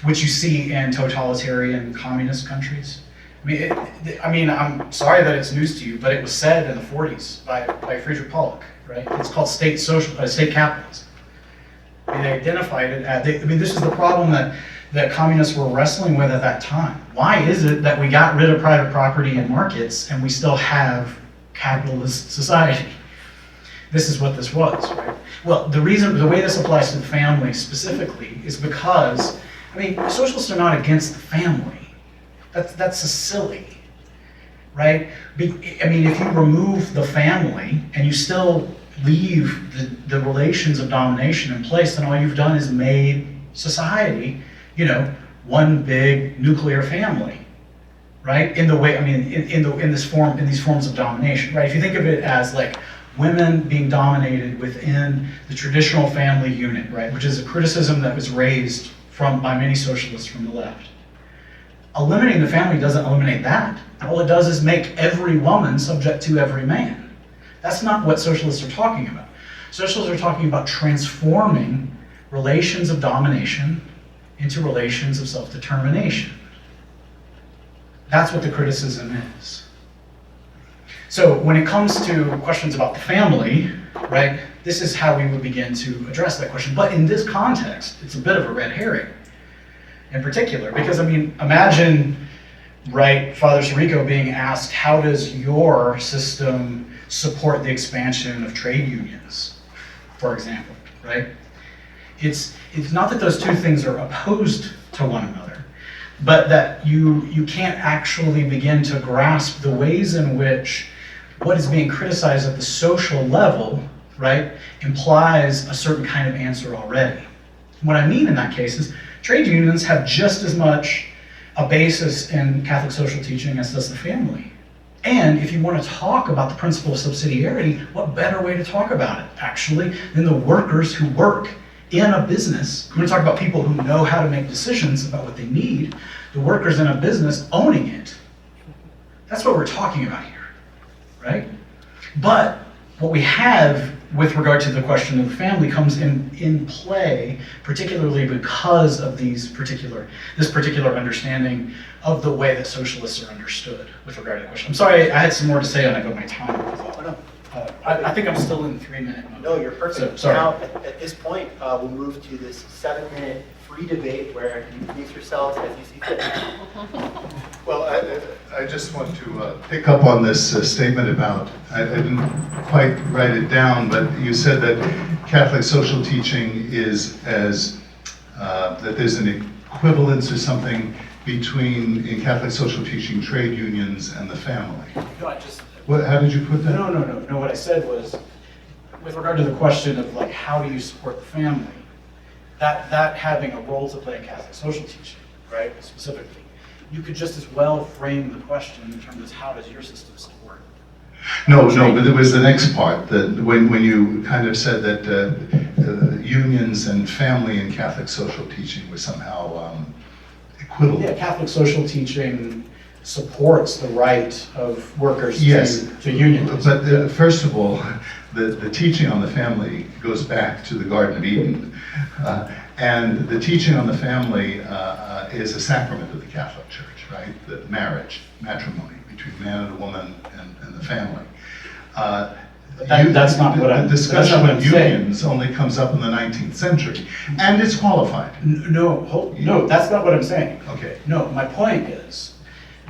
Which you see in totalitarian communist countries. I mean, I'm sorry that it's news to you, but it was said in the 40s by Friedrich Pollock, right? It's called state capitalism. I mean, they identified it as, this is the problem that communists were wrestling with at that time. Why is it that we got rid of private property in markets and we still have capitalist society? This is what this was, right? Well, the way this applies to the family specifically is because, I mean, socialists are not against the family. That's a silly, right? I mean, if you remove the family and you still leave the relations of domination in place, then all you've done is made society, one big nuclear family, right? In the way, I mean, in these forms of domination, right? If you think of it as like women being dominated within the traditional family unit, right? Which is a criticism that was raised by many socialists from the left. Eliminating the family doesn't eliminate that. All it does is make every woman subject to every man. That's not what socialists are talking about. Socialists are talking about transforming relations of domination into relations of self-determination. That's what the criticism is. So when it comes to questions about the family, right, this is how we would begin to address that question. But in this context, it's a bit of a red herring in particular, because I mean, imagine, right, Father Sirico being asked, how does your system support the expansion of trade unions, for example, right? It's not that those two things are opposed to one another, but that you can't actually begin to grasp the ways in which what is being criticized at the social level right, implies a certain kind of answer already. What I mean in that case is trade unions have just as much a basis in Catholic social teaching as does the family. And if you want to talk about the principle of subsidiarity, what better way to talk about it, actually, than the workers who work in a business? We're going to talk about people who know how to make decisions about what they need, the workers in a business owning it. That's what we're talking about here, right? But what we have with regard to the question of the family comes in play, particularly because of this particular understanding of the way that socialists are understood with regard to the question. I'm sorry, I had some more to say on it, but my time was up. Oh, no. I think I'm still in 3-minute mode. No, you're perfect. So, sorry. Now, at this point, we'll move to this 7-minute free debate where you please yourselves as you see fit. Well, I just want to pick up on this statement about, I didn't quite write it down, but you said that Catholic social teaching is that there's an equivalence or something between, in Catholic social teaching, trade unions and the family. No, I just... How did you put that? No, what I said was, with regard to the question of like, how do you support the family, that having a role to play in Catholic social teaching, right, specifically, you could just as well frame the question in terms of how does your system support? No, but there was the next part, that when you kind of said that unions and family in Catholic social teaching were somehow equivalent. Yeah, Catholic social teaching supports the right of workers to unionize. But first of all, the teaching on the family goes back to the Garden of Eden. And the teaching on the family is a sacrament of the Catholic Church, right? The marriage, matrimony between man and a woman and the family. That's not what I'm saying. The discussion of unions only comes up in the 19th century, and it's qualified. No, that's not what I'm saying. Okay. No, my point is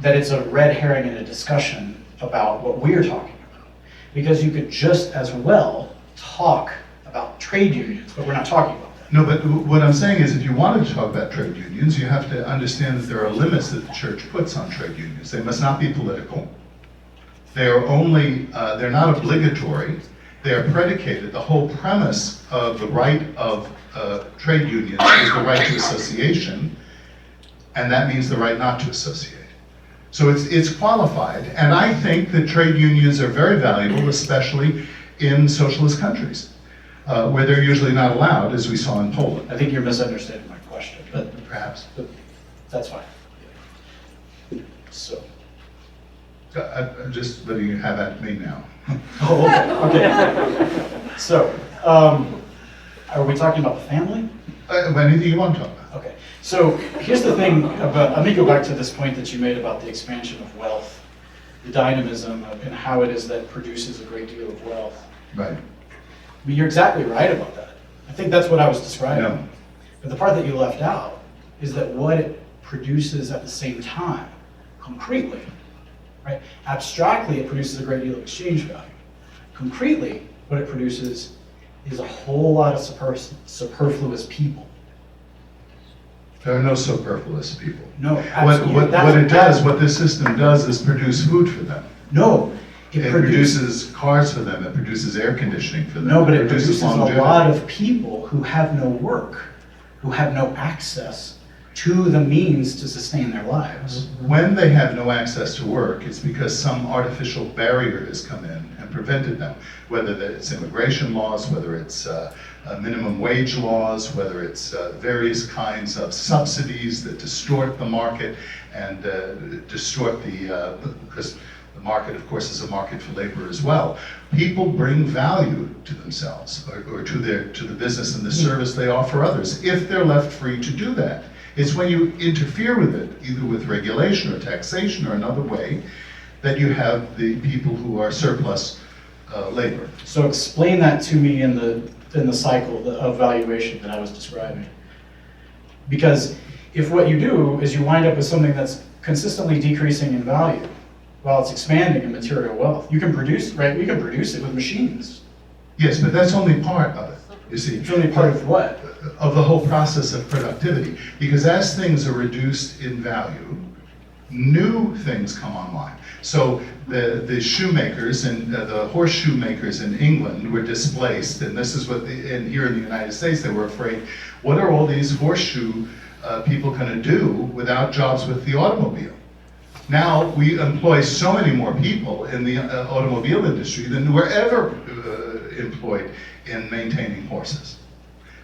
that it's a red herring in a discussion about what we're talking about. Because you could just as well talk about trade unions, but we're not talking about that. No, but what I'm saying is if you wanted to talk about trade unions, you have to understand that there are limits that the church puts on trade unions. They must not be political. They are only, they're not obligatory. They are predicated. The whole premise of the right of trade unions is the right to association, and that means the right not to associate. So it's qualified, and I think that trade unions are very valuable, especially in socialist countries, where they're usually not allowed, as we saw in Poland. I think you're misunderstanding my question, but Perhaps. that's fine. So. I'm just letting you have at me now. Oh, okay. So, are we talking about the family? Anything you want to talk about. Okay. So here's the thing about, let me go back to this point that you made about the expansion of wealth, the dynamism and how it is that produces a great deal of wealth. Right. I mean, you're exactly right about that. I think that's what I was describing. Yeah. But the part that you left out is that what it produces at the same time, concretely, right? Abstractly, it produces a great deal of exchange value. Concretely, what it produces is a whole lot of superfluous people. There are no superfluous people. No, absolutely. What this system does is produce food for them. No, It produces cars for them, it produces air conditioning for them. No, but it produces a longevity. lot of people who have no work, who have no access to the means to sustain their lives. When they have no access to work, it's because some artificial barrier has come in and prevented them, whether it's immigration laws, whether it's minimum wage laws, whether it's various kinds of subsidies that distort the market and distort because the market, of course, is a market for labor as well. People bring value to themselves or to the business and the service they offer others if they're left free to do that. It's when you interfere with it, either with regulation or taxation or another way, that you have the people who are surplus labor. So explain that to me in the cycle of valuation that I was describing. Because if what you do is you wind up with something that's consistently decreasing in value while it's expanding in material wealth, you can produce, right? We can produce it with machines. Yes, but that's only part of it, you see. It's only part of what? Of the whole process of productivity. Because as things are reduced in value, new things come online. So the shoemakers and the horseshoe makers in England were displaced, and this is what, and here in the United States they were afraid, what are all these horseshoe people going to do without jobs with the automobile? Now we employ so many more people in the automobile industry than were ever employed in maintaining horses.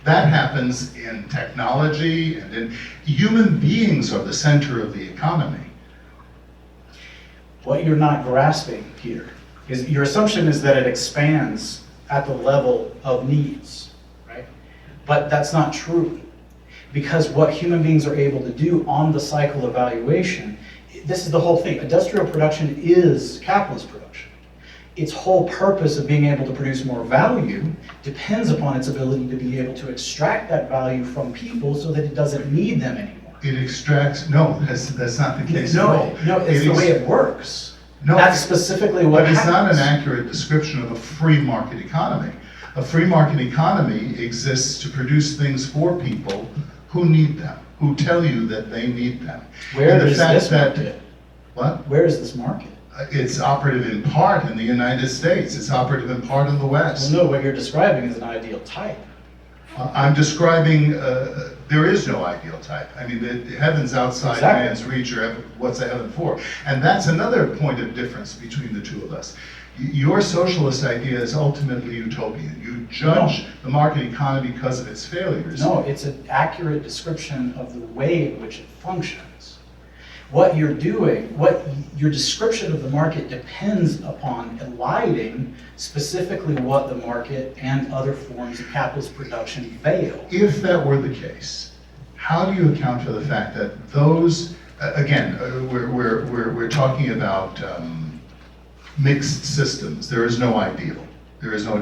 That happens in technology, and in human beings are the center of the economy. What you're not grasping here is your assumption is that it expands at the level of needs, right? But that's not true, because what human beings are able to do on the cycle evaluation, this is the whole thing. Industrial production is capitalist production. Its whole purpose of being able to produce more value depends upon its ability to be able to extract that value from people so that it doesn't need them anymore. It extracts, no, that's not the case at all. No, it's the way it works. No, That's specifically what But it's happens. not an accurate description of a free market economy. A free market economy exists to produce things for people who need them, who tell you that they need them. Where And the is fact this that- market? What? Where is this market? It's operative in part in the United States. It's operative in part in the West. Well, no, what you're describing is an ideal type. I'm describing, there is no ideal type. I mean, the heavens outside Exactly. man's reach are what's a heaven for. And that's another point of difference between the two of us. Your socialist idea is ultimately utopian. You judge the market economy because of its failures. No, it's an accurate description of the way in which it functions. What you're doing, what your description of the market depends upon eliding specifically what the market and other forms of capitalist production veil. If that were the case, how do you account for the fact that those, again, we're talking about mixed systems. There is no ideal. There is no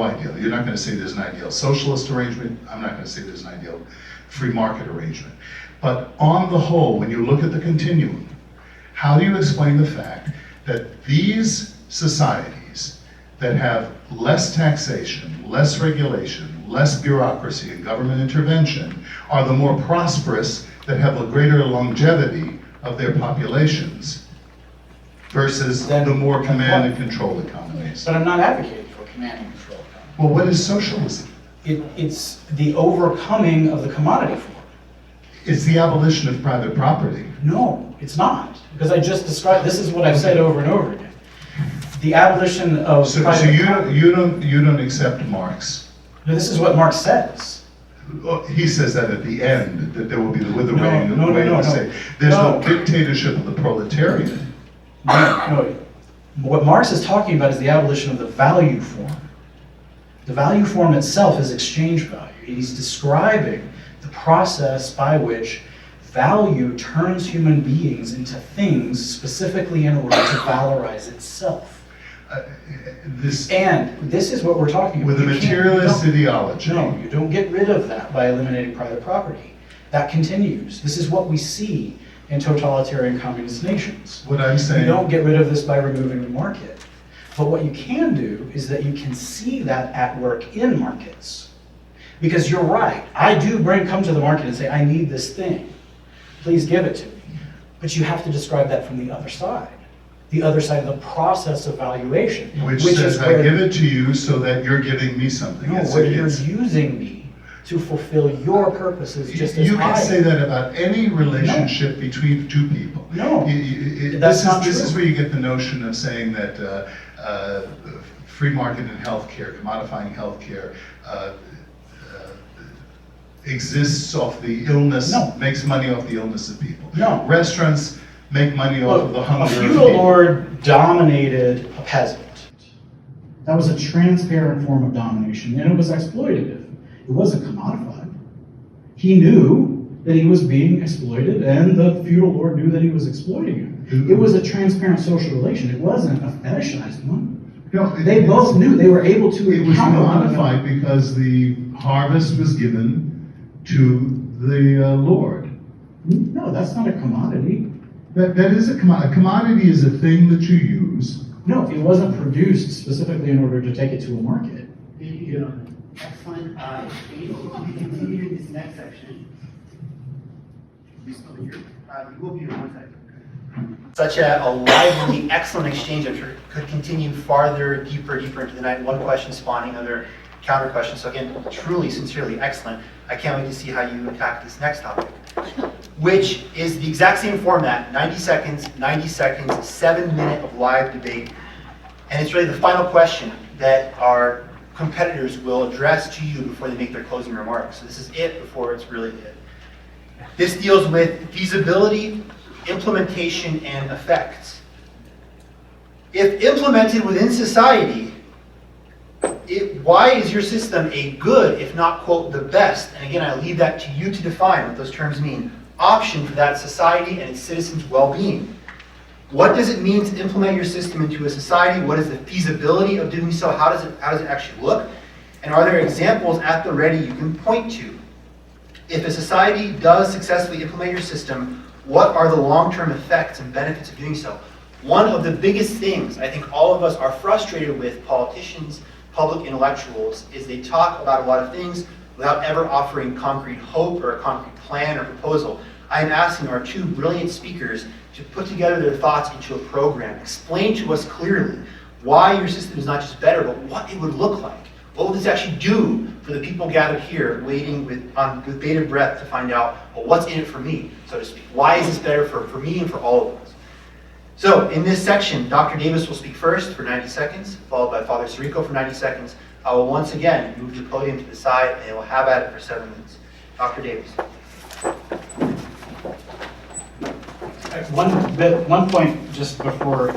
ideal. You're not going to say there's an ideal socialist arrangement. I'm not going to say there's an ideal free market arrangement. But on the whole, when you look at the continuum, how do you explain the fact that these societies that have less taxation, less regulation, less bureaucracy and government intervention are the more prosperous, that have a greater longevity of their populations versus the more command and control economies? But I'm not advocating for command and control economy. Well, what is socialism? It's the overcoming of the commodity form. It's the abolition of private property. No, it's not. Because I just described, this is what I've said over and over again. The abolition of So private you property. don't accept Marx. No, this is what Marx says. He says that at the end, that there will be the withering of No, the way no, to no. say. There's no No. dictatorship of the proletariat. No. What Marx is talking about is the abolition of the value form. The value form itself is exchange value. He's describing the process by which value turns human beings into things specifically in order to valorize itself. And this is what we're talking about. With a You can't- materialist no, ideology. No, you don't get rid of that by eliminating private property. That continues. This is what we see in totalitarian communist nations. What I'm saying. You don't get rid of this by removing the market. But what you can do is that you can see that at work in markets. Because you're right, I do come to the market and say, I need this thing. Please give it to me. But you have to describe that from the other side of the process of valuation. Which is says, I where- give it to you so that you're giving me something. No, It's- where you're it's- using me to fulfill your purposes just as You can I say that about any relationship between two people. No, This that's not is true. where you get the notion of saying that free market in healthcare, commodifying healthcare, exists off the illness, No. makes money off the illness of people. No. Restaurants make money off of the Look, hunger a of feudal people. lord dominated a peasant. That was a transparent form of domination, and it was exploitative. It wasn't commodified. He knew that he was being exploited, and the feudal lord knew that he was exploiting him. It was a transparent social relation. It wasn't a fetishized one. No, They both knew they were able to It was encounter one another. modified because the harvest was given to the Lord. No, that's not a commodity. That is a commodity. A commodity is a thing that you use. No, it wasn't produced specifically in order to take it to a market. Excellent. We continue in this next section. You will be in one second. such a lively, excellent exchange. I'm sure could continue farther, deeper into the night. One question spawning other counter questions. So again, truly, sincerely excellent. I can't wait to see how you attack this next topic, which is the exact same format, 90 seconds, 7-minute of live debate. And it's really the final question that our competitors will address to you before they make their closing remarks. So this is it before it's really it. This deals with feasibility, implementation, and effects. If implemented within society, why is your system a good, if not, quote, the best? And again, I leave that to you to define what those terms mean. Option for that society and its citizens' well-being. What does it mean to implement your system into a society? What is the feasibility of doing so? How does it actually look? And are there examples at the ready you can point to? If a society does successfully implement your system, what are the long-term effects and benefits of doing so? One of the biggest things I think all of us are frustrated with politicians, public intellectuals, is they talk about a lot of things without ever offering concrete hope or a concrete plan or proposal. I am asking our two brilliant speakers to put together their thoughts into a program. Explain to us clearly why your system is not just better, but what it would look like. What will this actually do for the people gathered here, waiting with bated breath to find out, well, what's in it for me, so to speak? Why is this better for me and for all of us? So in this section, Dr. Davis will speak first for 90 seconds, followed by Father Sirico for 90 seconds. I will once again move the podium to the side, and we'll have at it for 7 minutes. Dr. Davis. One point just before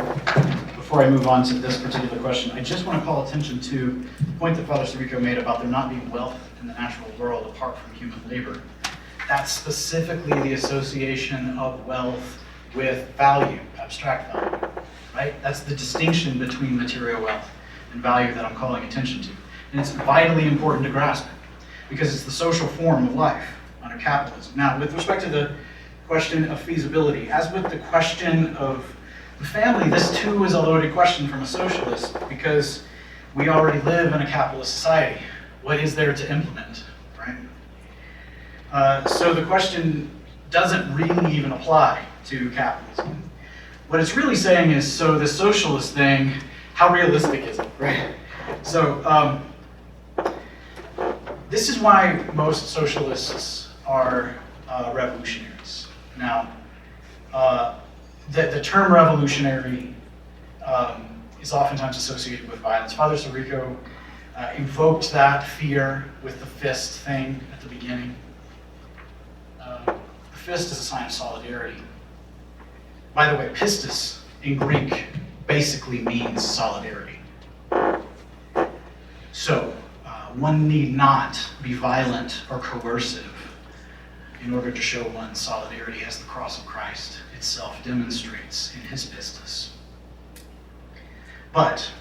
I move on to this particular question, I just want to call attention to the point that Father Sirico made about there not being wealth in the natural world apart from human labor. That's specifically the association of wealth with value, abstract value, right? That's the distinction between material wealth and value that I'm calling attention to. And it's vitally important to grasp it because it's the social form of life under capitalism. Now, with respect to the question of feasibility, as with the question of the family, this too is a loaded question from a socialist because we already live in a capitalist society. What is there to implement, right? So the question doesn't really even apply to capitalism. What it's really saying is, so the socialist thing, how realistic is it, right? So this is why most socialists are revolutionaries. Now, the term revolutionary is oftentimes associated with violence. Father Sirico invoked that fear with the fist thing at the beginning. The fist is a sign of solidarity. By the way, pistis in Greek basically means solidarity. So one need not be violent or coercive in order to show one's solidarity, as the cross of Christ itself demonstrates in his pistis. But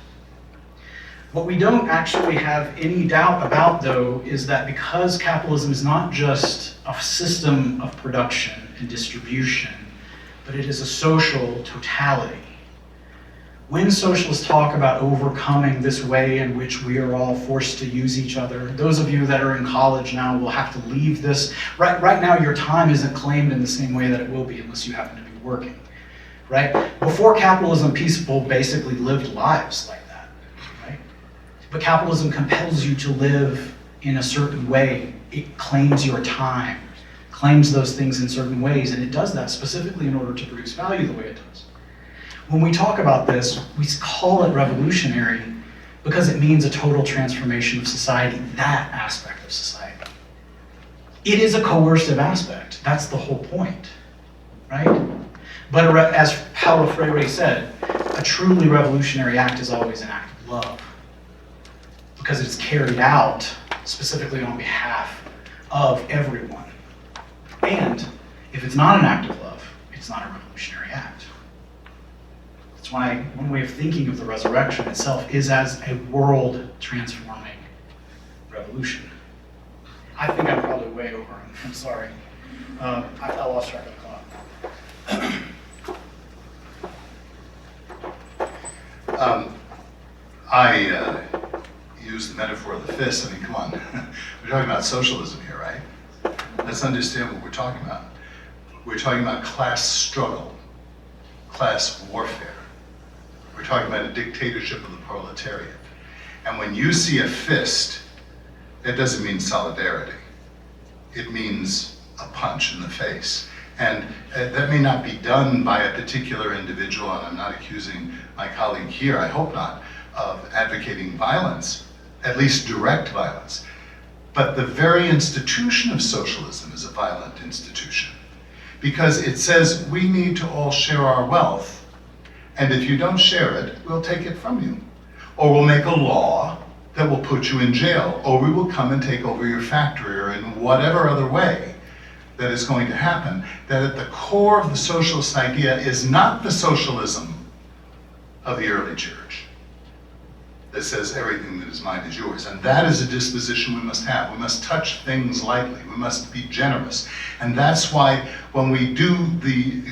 what we don't actually have any doubt about, though, is that because capitalism is not just a system of production and distribution, but it is a social totality. When socialists talk about overcoming this way in which we are all forced to use each other, those of you that are in college now will have to leave this. Right now, your time isn't claimed in the same way that it will be unless you happen to be working, right? Before capitalism, people basically lived lives like that, right? But capitalism compels you to live in a certain way. It claims your time, claims those things in certain ways, and it does that specifically in order to produce value the way it does. When we talk about this, we call it revolutionary because it means a total transformation of society, that aspect of society. It is a coercive aspect. That's the whole point, right? But as Paulo Freire said, a truly revolutionary act is always an act of love because it's carried out specifically on behalf of everyone. And if it's not an act of love, it's not a revolutionary act. That's why one way of thinking of the resurrection itself is as a world-transforming revolution. I think I'm probably way over. I'm sorry. I lost track of the clock. I use the metaphor of the fist. I mean, come on. We're talking about socialism here, right? Let's understand what we're talking about. We're talking about class struggle. class warfare. We're talking about a dictatorship of the proletariat. And when you see a fist, that doesn't mean solidarity. It means a punch in the face. And that may not be done by a particular individual, and I'm not accusing my colleague here, I hope not, of advocating violence, at least direct violence. But the very institution of socialism is a violent institution, because it says we need to all share our wealth, and if you don't share it, we'll take it from you. Or we'll make a law that will put you in jail, or we will come and take over your factory, or in whatever other way that is going to happen. That at the core of the socialist idea is not the socialism of the early church that says everything that is mine is yours. And that is a disposition we must have. We must touch things lightly. We must be generous. And that's why when we do the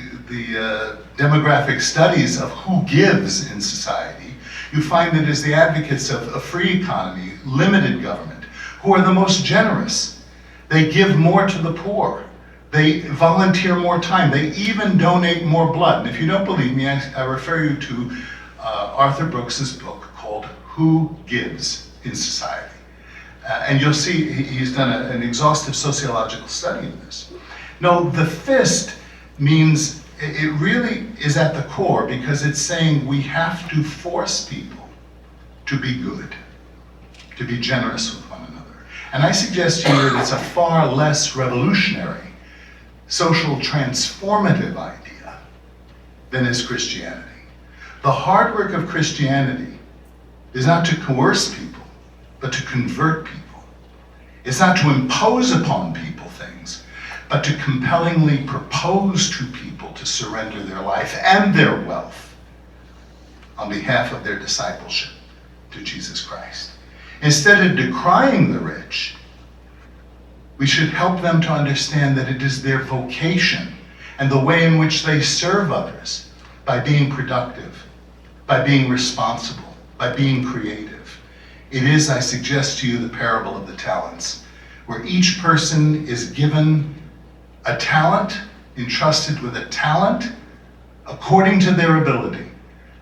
demographic studies of who gives in society, you find that it is the advocates of a free economy, limited government, who are the most generous. They give more to the poor. They volunteer more time. They even donate more blood. And if you don't believe me, I refer you to Arthur Brooks's book called Who Gives in Society? And you'll see he's done an exhaustive sociological study of this. No, the fist means, it really is at the core, because it's saying we have to force people to be good, to be generous with one another. And I suggest to you that it's a far less revolutionary, social transformative idea than is Christianity. The hard work of Christianity is not to coerce people, but to convert people. It's not to impose upon people things, but to compellingly propose to people to surrender their life and their wealth on behalf of their discipleship to Jesus Christ. Instead of decrying the rich, we should help them to understand that it is their vocation and the way in which they serve others by being productive, by being responsible, by being creative. It is, I suggest to you, the parable of the talents, where each person is given a talent, entrusted with a talent according to their ability,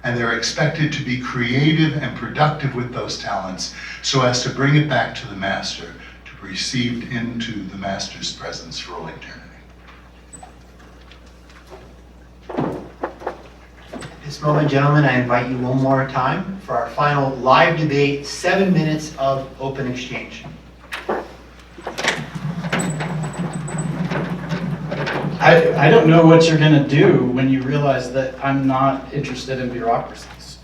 and they're expected to be creative and productive with those talents so as to bring it back to the master, to be received into the master's presence for all eternity. At this moment, gentlemen, I invite you one more time for our final live debate, 7 minutes of open exchange. I don't know what you're going to do when you realize that I'm not interested in bureaucracies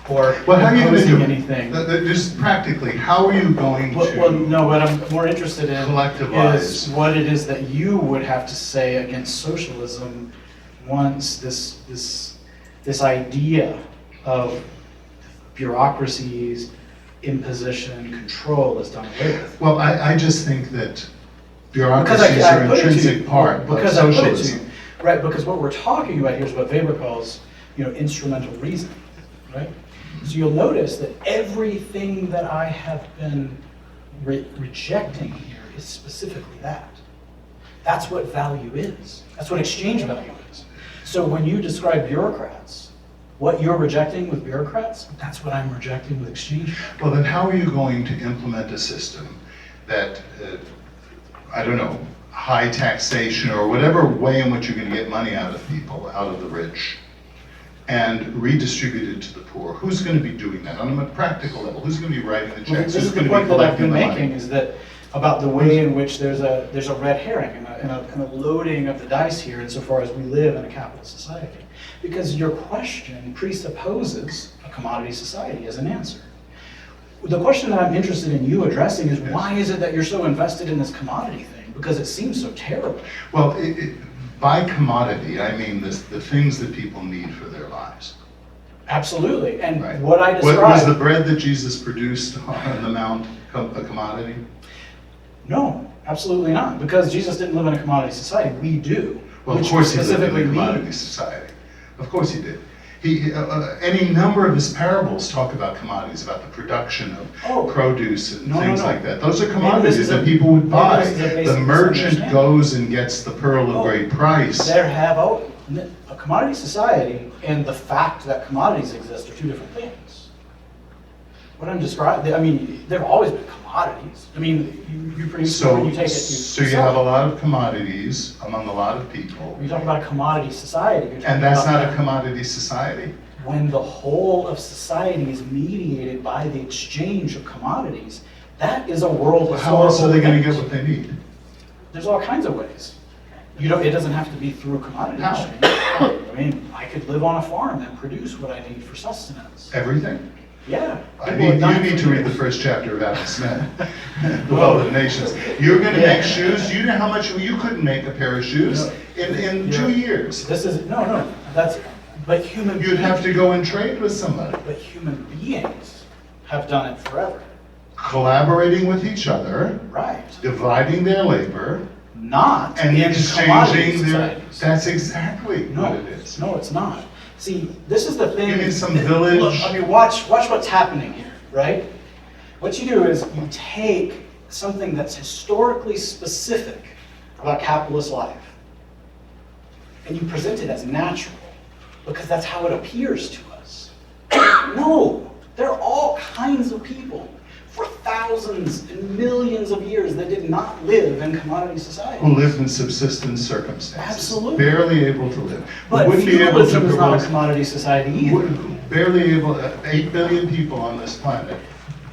or Well, how are you going to imposing do anything. Just practically, how are you going to Well, no, what I'm more interested in collectivize? is what it is that you would have to say against socialism once this idea of bureaucracies, imposition, control is done away with. Well, I just think that Because bureaucracies are an put it to intrinsic you, part of because I put it to socialism. you, right? Because what we're talking about here is what Weber calls, instrumental reasoning, right? So you'll notice that everything that I have been rejecting here is specifically that. That's what value is. That's what exchange value is. So when you describe bureaucrats, what you're rejecting with bureaucrats, that's what I'm rejecting with exchange value. Well, then how are you going to implement a system that, I don't know, high taxation or whatever way in which you're going to get money out of people, out of the rich, and redistribute it to the poor? Who's going to be doing that on a practical level? Who's going to be writing the Well, checks? this Who's is the going to be point that I've collecting been the making, money? is that about the way in which there's a red herring and a loading of the dice here insofar as we live in a capitalist society. Because your question presupposes a commodity society as an answer. The question that I'm interested in you addressing is, why is it that you're so invested in this commodity thing? Because it seems so terrible. Well, by commodity, I mean the things that people need for their lives. Absolutely. And Right. what I Was described... the bread that Jesus produced on the Mount a commodity? No, absolutely not. Because Jesus didn't live in a commodity society. We do. Well, of which course he lived in specifically a commodity means- society. Of course he did. Any number of his parables talk about commodities, about the production of produce and No, things no. like that. Those are Maybe commodities this is that a- people would maybe buy. this is a basic The merchant misunderstanding. goes and gets the pearl of great price. There have A commodity society and the fact that commodities exist are two different things. What I'm describing, I mean, there have always been commodities. I mean, you produce So, when you take it, so you have a lot of commodities among a lot of people, When you talk about a commodity society, you're talking and that's about not a commodity society? when the whole of society is mediated by the exchange of commodities, that is a world Well, how else are they gonna get event. what they need? There's all kinds of ways. It doesn't have to be through commodity How? exchange. I mean, I could live on a farm and produce what I need for sustenance. Everything? Yeah. You need to read the first chapter of Adam Smith, The Wealth of Nations. You're gonna Yeah. make shoes, you know how much, you couldn't make a pair of shoes in 2 years. This is, no, but human You'd have to go and trade with somebody, But human beings have done it forever. collaborating with each other, Right. dividing their labor, Not and in commodity exchanging their, societies. that's exactly what No, it is. no, it's not. See, this is the thing. You mean some village- Look, I mean, watch what's happening here, right? What you do is you take something that's historically specific about capitalist life, and you present it as natural, because that's how it appears to us. No, there are all kinds of people for thousands and millions of years that did not live in commodity society. Who lived in subsistence circumstances. Absolutely. Barely able to live. But Wouldn't be able to feudalism is not a provide- commodity society either. Barely able, 8 billion people on this planet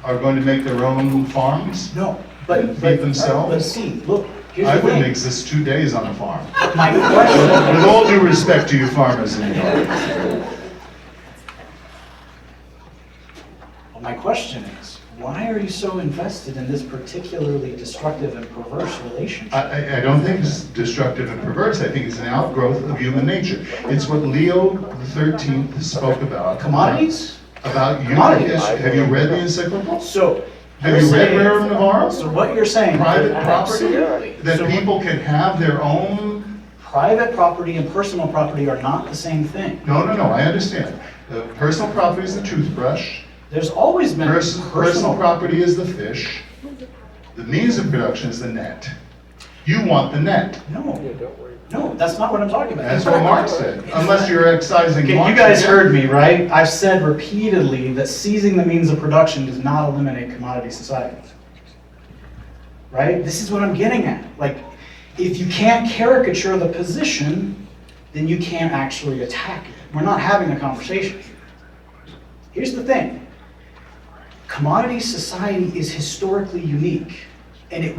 are going to make their own farms? No, but And feed themselves? But see, look, here's I the wouldn't thing. exist 2 days on a farm. My question, With all due respect to you farmers in New York. my question is, why are you so invested in this particularly destructive and perverse relationship? I don't think it's destructive and perverse. I think it's an outgrowth of human nature. It's what Leo XIII spoke about. Commodities? About human Commodities. Have you read the encyclical? So. Have you read Rerum Novarum? So what you're saying. Private property? Absolutely. That So people can have their own. Private property and personal property are not the same thing. No, I understand. The personal property is the toothbrush. There's always been Personal property is the fish. The means of production is the net. You want the net. No, that's not what I'm talking about. That's what Marx said. Unless you're excising Okay, Marx. you guys heard me, right? I've said repeatedly that seizing the means of production does not eliminate commodity societies. Right? This is what I'm getting at. Like, if you can't caricature the position, then you can't actually attack it. We're not having a conversation here. Here's the thing. Commodity society is historically unique, and it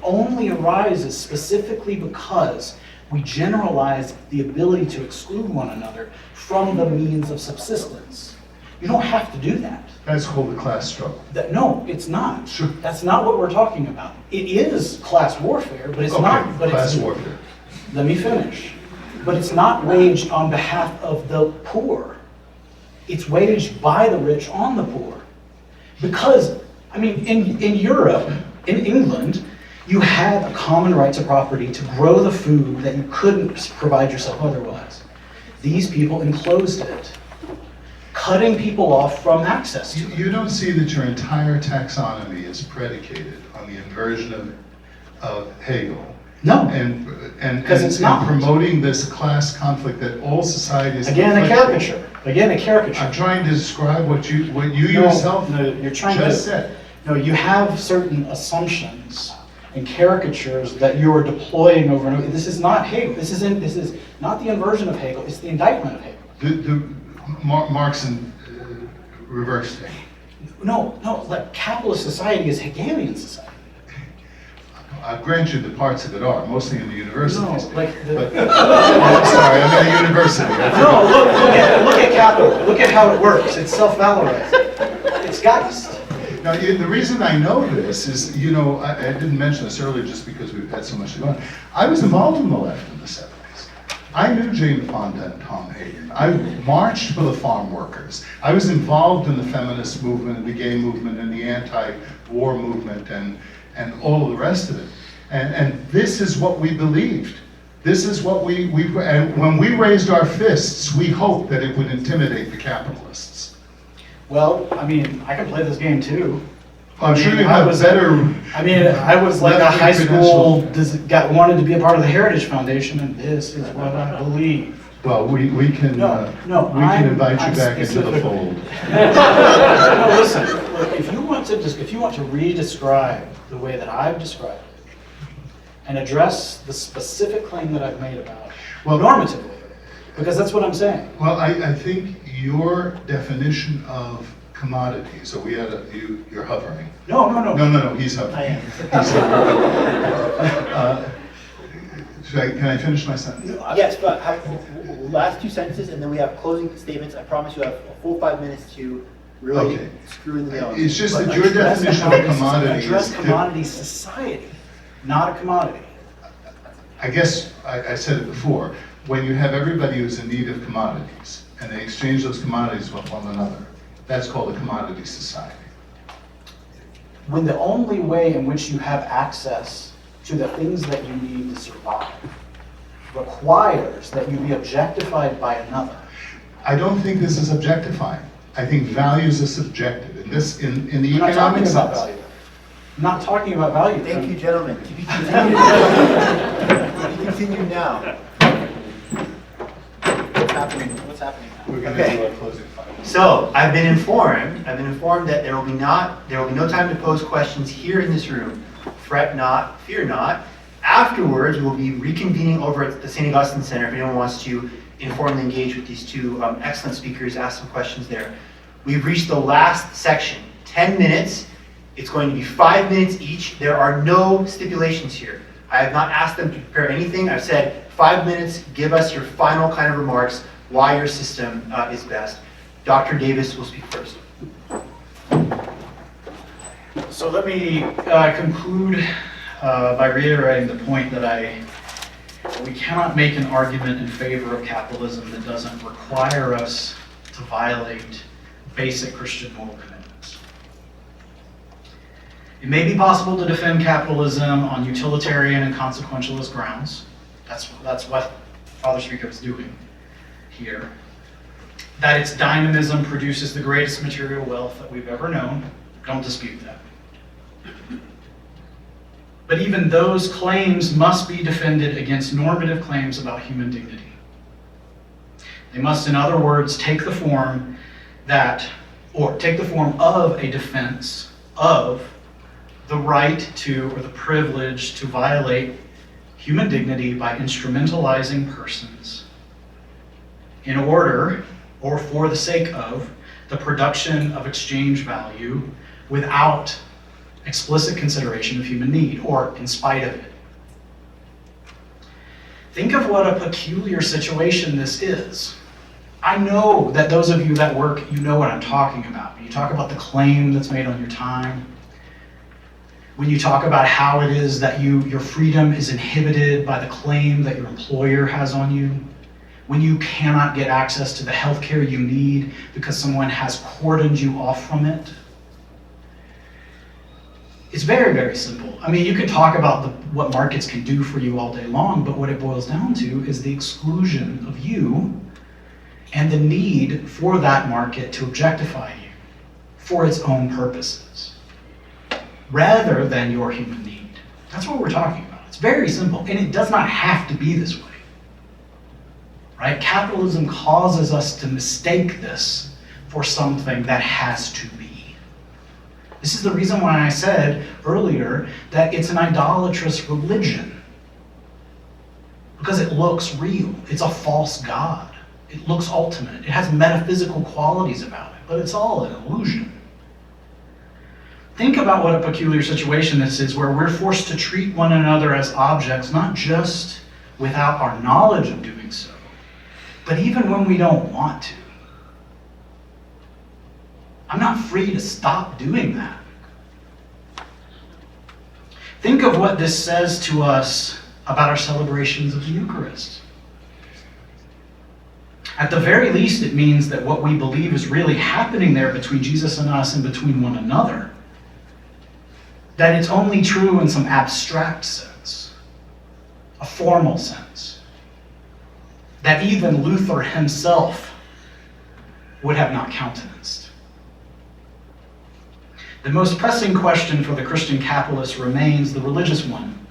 only arises specifically because we generalize the ability to exclude one another from the means of subsistence. You don't have to do that. That's called the class struggle. No, it's not. Sure. That's not what we're talking about. It is class warfare, but it's Okay, not. But class it's, warfare. Let me finish. But it's not waged on behalf of the poor. It's waged by the rich on the poor. Because, I mean, in Europe, in England, you had a common right to property to grow the food that you couldn't provide yourself otherwise. These people enclosed it, cutting people off from access to it. You don't see that your entire taxonomy is predicated on the inversion of Hegel. No. And 'Cause it's not. promoting this class conflict that all societies. Again, a conflict. caricature. Again, a caricature. I'm trying to describe what you No, yourself no, you're trying to. just said. No, you have certain assumptions and caricatures that you are deploying over and over. This is not Hegel. This is not the inversion of Hegel. It's the indictment of Hegel. Marx and reversed it. No, like capitalist society is Hegelian society. I grant you the parts of it are, mostly in the universities. No, like the. But, I'm sorry, I'm in a university. I forgot. No, look at capital. Look at how it works. It's self-valorizing. It's Geist. Now, the reason I know this is, I didn't mention this earlier just because we've had so much to go on. I was involved in the left in the 70s. I knew Jane Fonda and Tom Hayden. I marched for the farm workers. I was involved in the feminist movement, and the gay movement, and the anti-war movement, and all of the rest of it. And this is what we believed. This is what and when we raised our fists, we hoped that it would intimidate the capitalists. Well, I mean, I can play this game too. I'm sure you I have was- better, I was like a Left high school, credentials. wanted to be a part of the Heritage Foundation, and this is what I believe. well, we can, No, no, we can I'm invite you I'm back into the specifically- fold. No, listen, look, if you want to re-describe the way that I've described it, and address the specific claim that I've made about it, Well- normatively, because that's what I'm saying. Well, I think your definition of commodities, so you're hovering. No, No, he's hovering. I am. He's hovering. Can I finish my sentence? Yes, but last two sentences, and then we have closing statements. I promise you have a full 5 minutes to really Okay. screw in the nail. It's just But that your address definition of commodity Address is, commodity society, not a commodity. I guess I said it before, when you have everybody who's in need of commodities, and they exchange those commodities with one another, that's called a commodity society. When the only way in which you have access to the things that you need to survive requires that you be objectified by another. I don't think this is objectifying. I think values are subjective. In the I'm not talking economic about sense. value. I'm not talking about value. Thank you, gentlemen. To be continued. To be continued now. What's happening now? We're going Okay. to do our closing final. So, I've been informed that there will be no time to pose questions here in this room. Fret not, fear not. Afterwards, we will be reconvening over at the St. Augustine Center if anyone wants to informally engage with these two excellent speakers, ask some questions there. We've reached the last section, 10 minutes. It's going to be 5 minutes each. There are no stipulations here. I have not asked them to prepare anything. I've said 5 minutes, give us your final kind of remarks, why your system is best. Dr. Davis will speak first. So let me conclude by reiterating the point that we cannot make an argument in favor of capitalism that doesn't require us to violate basic Christian moral commitments. It may be possible to defend capitalism on utilitarian and consequentialist grounds. That's what Father Sirico is doing here. That its dynamism produces the greatest material wealth that we've ever known. Don't dispute that. But even those claims must be defended against normative claims about human dignity. They must, in other words, take the form of a defense of the right to, or the privilege to violate human dignity by instrumentalizing persons in order, or for the sake of, the production of exchange value without explicit consideration of human need, or in spite of it. Think of what a peculiar situation this is. I know that those of you that work, you know what I'm talking about. You talk about the claim that's made on your time. When you talk about how it is that your freedom is inhibited by the claim that your employer has on you. When you cannot get access to the health care you need because someone has cordoned you off from it. It's very, very simple. I mean, you can talk about what markets can do for you all day long, but what it boils down to is the exclusion of you and the need for that market to objectify you for its own purposes, rather than your human need. That's what we're talking about. It's very simple, and it does not have to be this way. Right? Capitalism causes us to mistake this for something that has to be. This is the reason why I said earlier that it's an idolatrous religion. Because it looks real. It's a false god. It looks ultimate. It has metaphysical qualities about it, but it's all an illusion. Think about what a peculiar situation this is, where we're forced to treat one another as objects, not just without our knowledge of doing so, but even when we don't want to. I'm not free to stop doing that. Think of what this says to us about our celebrations of the Eucharist. At the very least, it means that what we believe is really happening there between Jesus and us and between one another, that it's only true in some abstract sense, a formal sense, that even Luther himself would have not countenanced. The most pressing question for the Christian capitalist remains the religious one,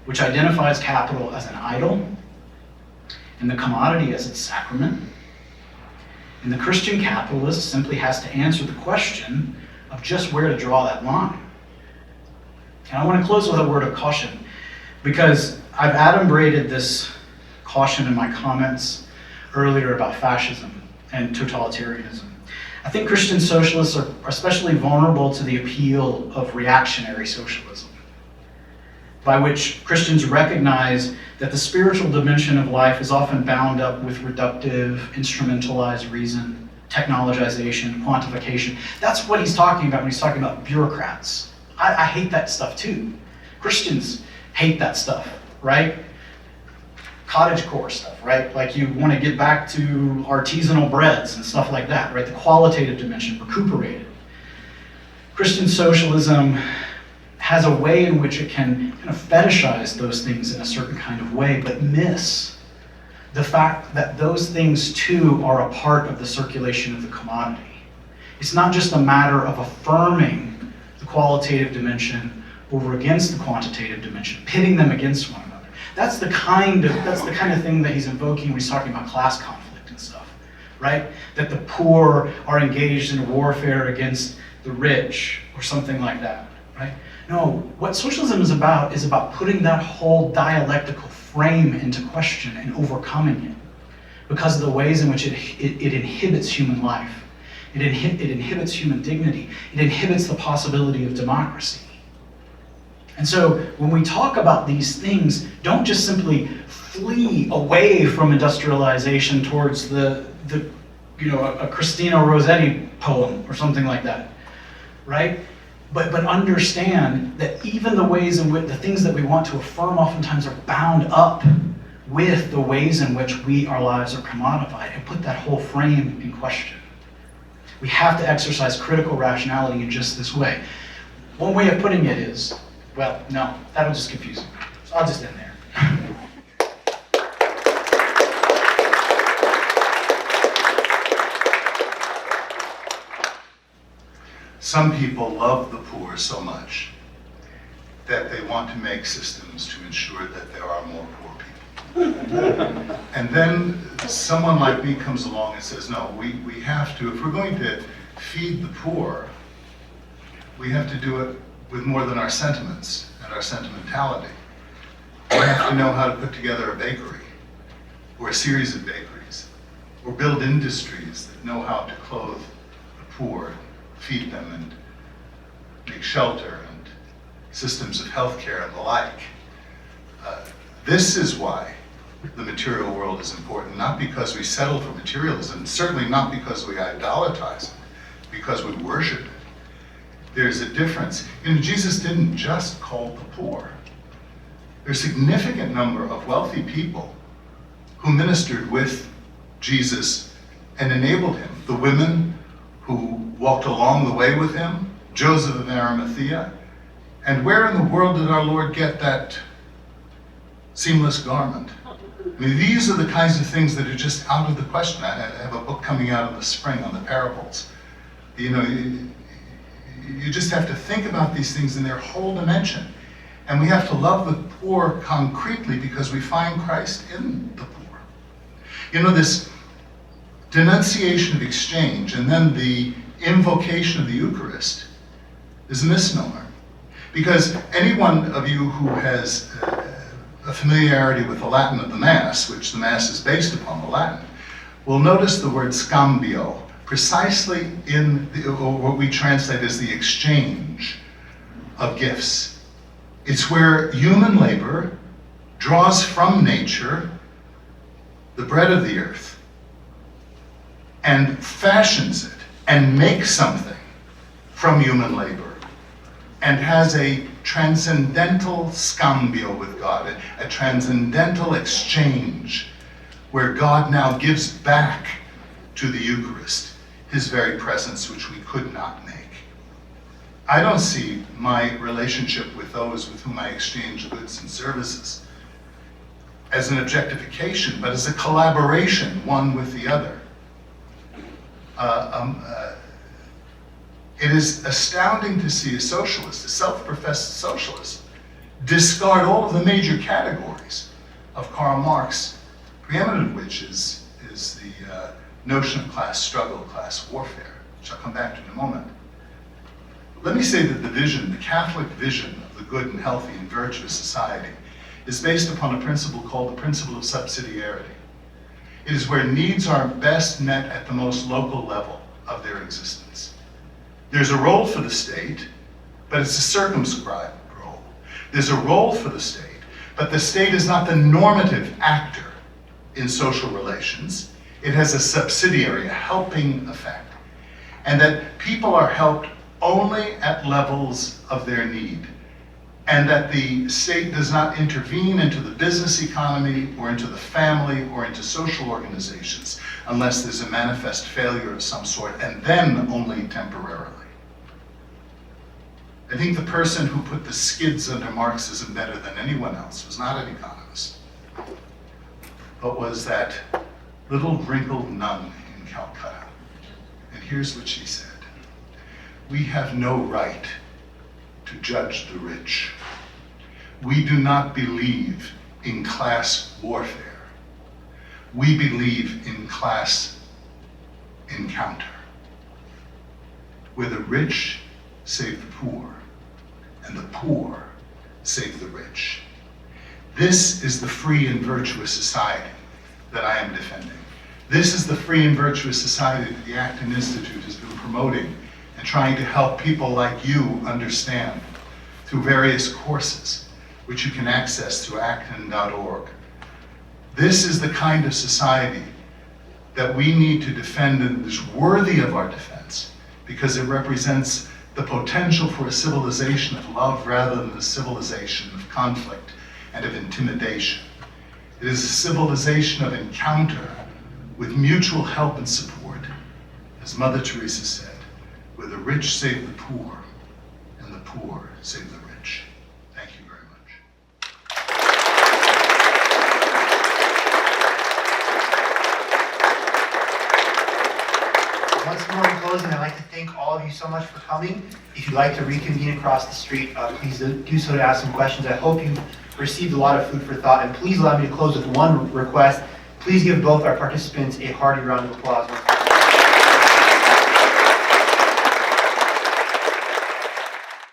which identifies capital as an idol and the commodity as its sacrament. And the Christian capitalist simply has to answer the question of just where to draw that line. And I want to close with a word of caution, because I've adumbrated this caution in my comments earlier about fascism and totalitarianism. I think Christian socialists are especially vulnerable to the appeal of reactionary socialism, by which Christians recognize that the spiritual dimension of life is often bound up with reductive, instrumentalized reason, technologization, quantification. That's what he's talking about when he's talking about bureaucrats. I hate that stuff too. Christians hate that stuff, right? Cottagecore stuff, right? Like you want to get back to artisanal breads and stuff like that, right? The qualitative dimension, recuperated. Christian socialism has a way in which it can kind of fetishize those things in a certain kind of way, but miss the fact that those things too are a part of the circulation of the commodity. It's not just a matter of affirming the qualitative dimension over against the quantitative dimension, pitting them against one another. That's the kind of thing that he's invoking when he's talking about class conflict and stuff, right? That the poor are engaged in warfare against the rich or something like that, right? No, what socialism is about putting that whole dialectical frame into question and overcoming it because of the ways in which it inhibits human life. It inhibits human dignity. It inhibits the possibility of democracy. And so when we talk about these things, don't just simply flee away from industrialization towards a Christina Rossetti poem or something like that, right? But understand that even the ways in which the things that we want to affirm oftentimes are bound up with the ways in which our lives are commodified, and put that whole frame in question. We have to exercise critical rationality in just this way. One way of putting it is, well, no, that'll just confuse you. So I'll just end there. Some people love the poor so much that they want to make systems to ensure that there are more poor people. And then someone like me comes along and says, no, we have to, if we're going to feed the poor, we have to do it with more than our sentiments and our sentimentality. We have to know how to put together a bakery, or a series of bakeries, or build industries that know how to clothe the poor, feed them, and make shelter, and systems of healthcare and the like. This is why the material world is important, not because we settle for materialism, certainly not because we idolatrize it, because we worship it. There's a difference. Jesus didn't just call the poor. There's a significant number of wealthy people who ministered with Jesus and enabled him. The women who walked along the way with him, Joseph of Arimathea. And where in the world did our Lord get that seamless garment? I mean, these are the kinds of things that are just out of the question. I have a book coming out in the spring on the parables. You know, you just have to think about these things in their whole dimension. And we have to love the poor concretely because we find Christ in the poor. You know, this denunciation of exchange and then the invocation of the Eucharist is a misnomer. Because any one of you who has a familiarity with the Latin of the Mass, which the Mass is based upon the Latin, will notice the word scambio, precisely in what we translate as the exchange of gifts. It's where human labor draws from nature the bread of the earth and fashions it and makes something from human labor and has a transcendental scambio with God, a transcendental exchange where God now gives back to the Eucharist his very presence, which we could not make. I don't see my relationship with those with whom I exchange goods and services as an objectification, but as a collaboration, one with the other. It is astounding to see a socialist, a self-professed socialist, discard all of the major categories of Karl Marx, preeminent of which is the notion of class struggle, class warfare, which I'll come back to in a moment. Let me say that the vision, the Catholic vision of the good and healthy and virtuous society is based upon a principle called the principle of subsidiarity. It is where needs are best met at the most local level of their existence. There's a role for the state, but it's a circumscribed role. There's a role for the state, but the state is not the normative actor in social relations. It has a subsidiary, a helping effect. And that people are helped only at levels of their need. And that the state does not intervene into the business economy or into the family or into social organizations unless there's a manifest failure of some sort, and then only temporarily. I think the person who put the skids under Marxism better than anyone else was not an economist, but was that little wrinkled nun in Calcutta. And here's what she said: "We have no right to judge the rich. We do not believe in class warfare. We believe in class encounter, where the rich save the poor and the poor save the rich." This is the free and virtuous society that I am defending. This is the free and virtuous society that the Acton Institute has been promoting and trying to help people like you understand through various courses, which you can access through acton.org. This is the kind of society that we need to defend and is worthy of our defense, because it represents the potential for a civilization of love rather than a civilization of conflict and of intimidation. It is a civilization of encounter with mutual help and support, as Mother Teresa said, where the rich save the poor and the poor save the rich. Thank you very much. Once more in closing, I'd like to thank all of you so much for coming. If you'd like to reconvene across the street, please do so to ask some questions. I hope you've received a lot of food for thought, and please allow me to close with one request. Please give both our participants a hearty round of applause.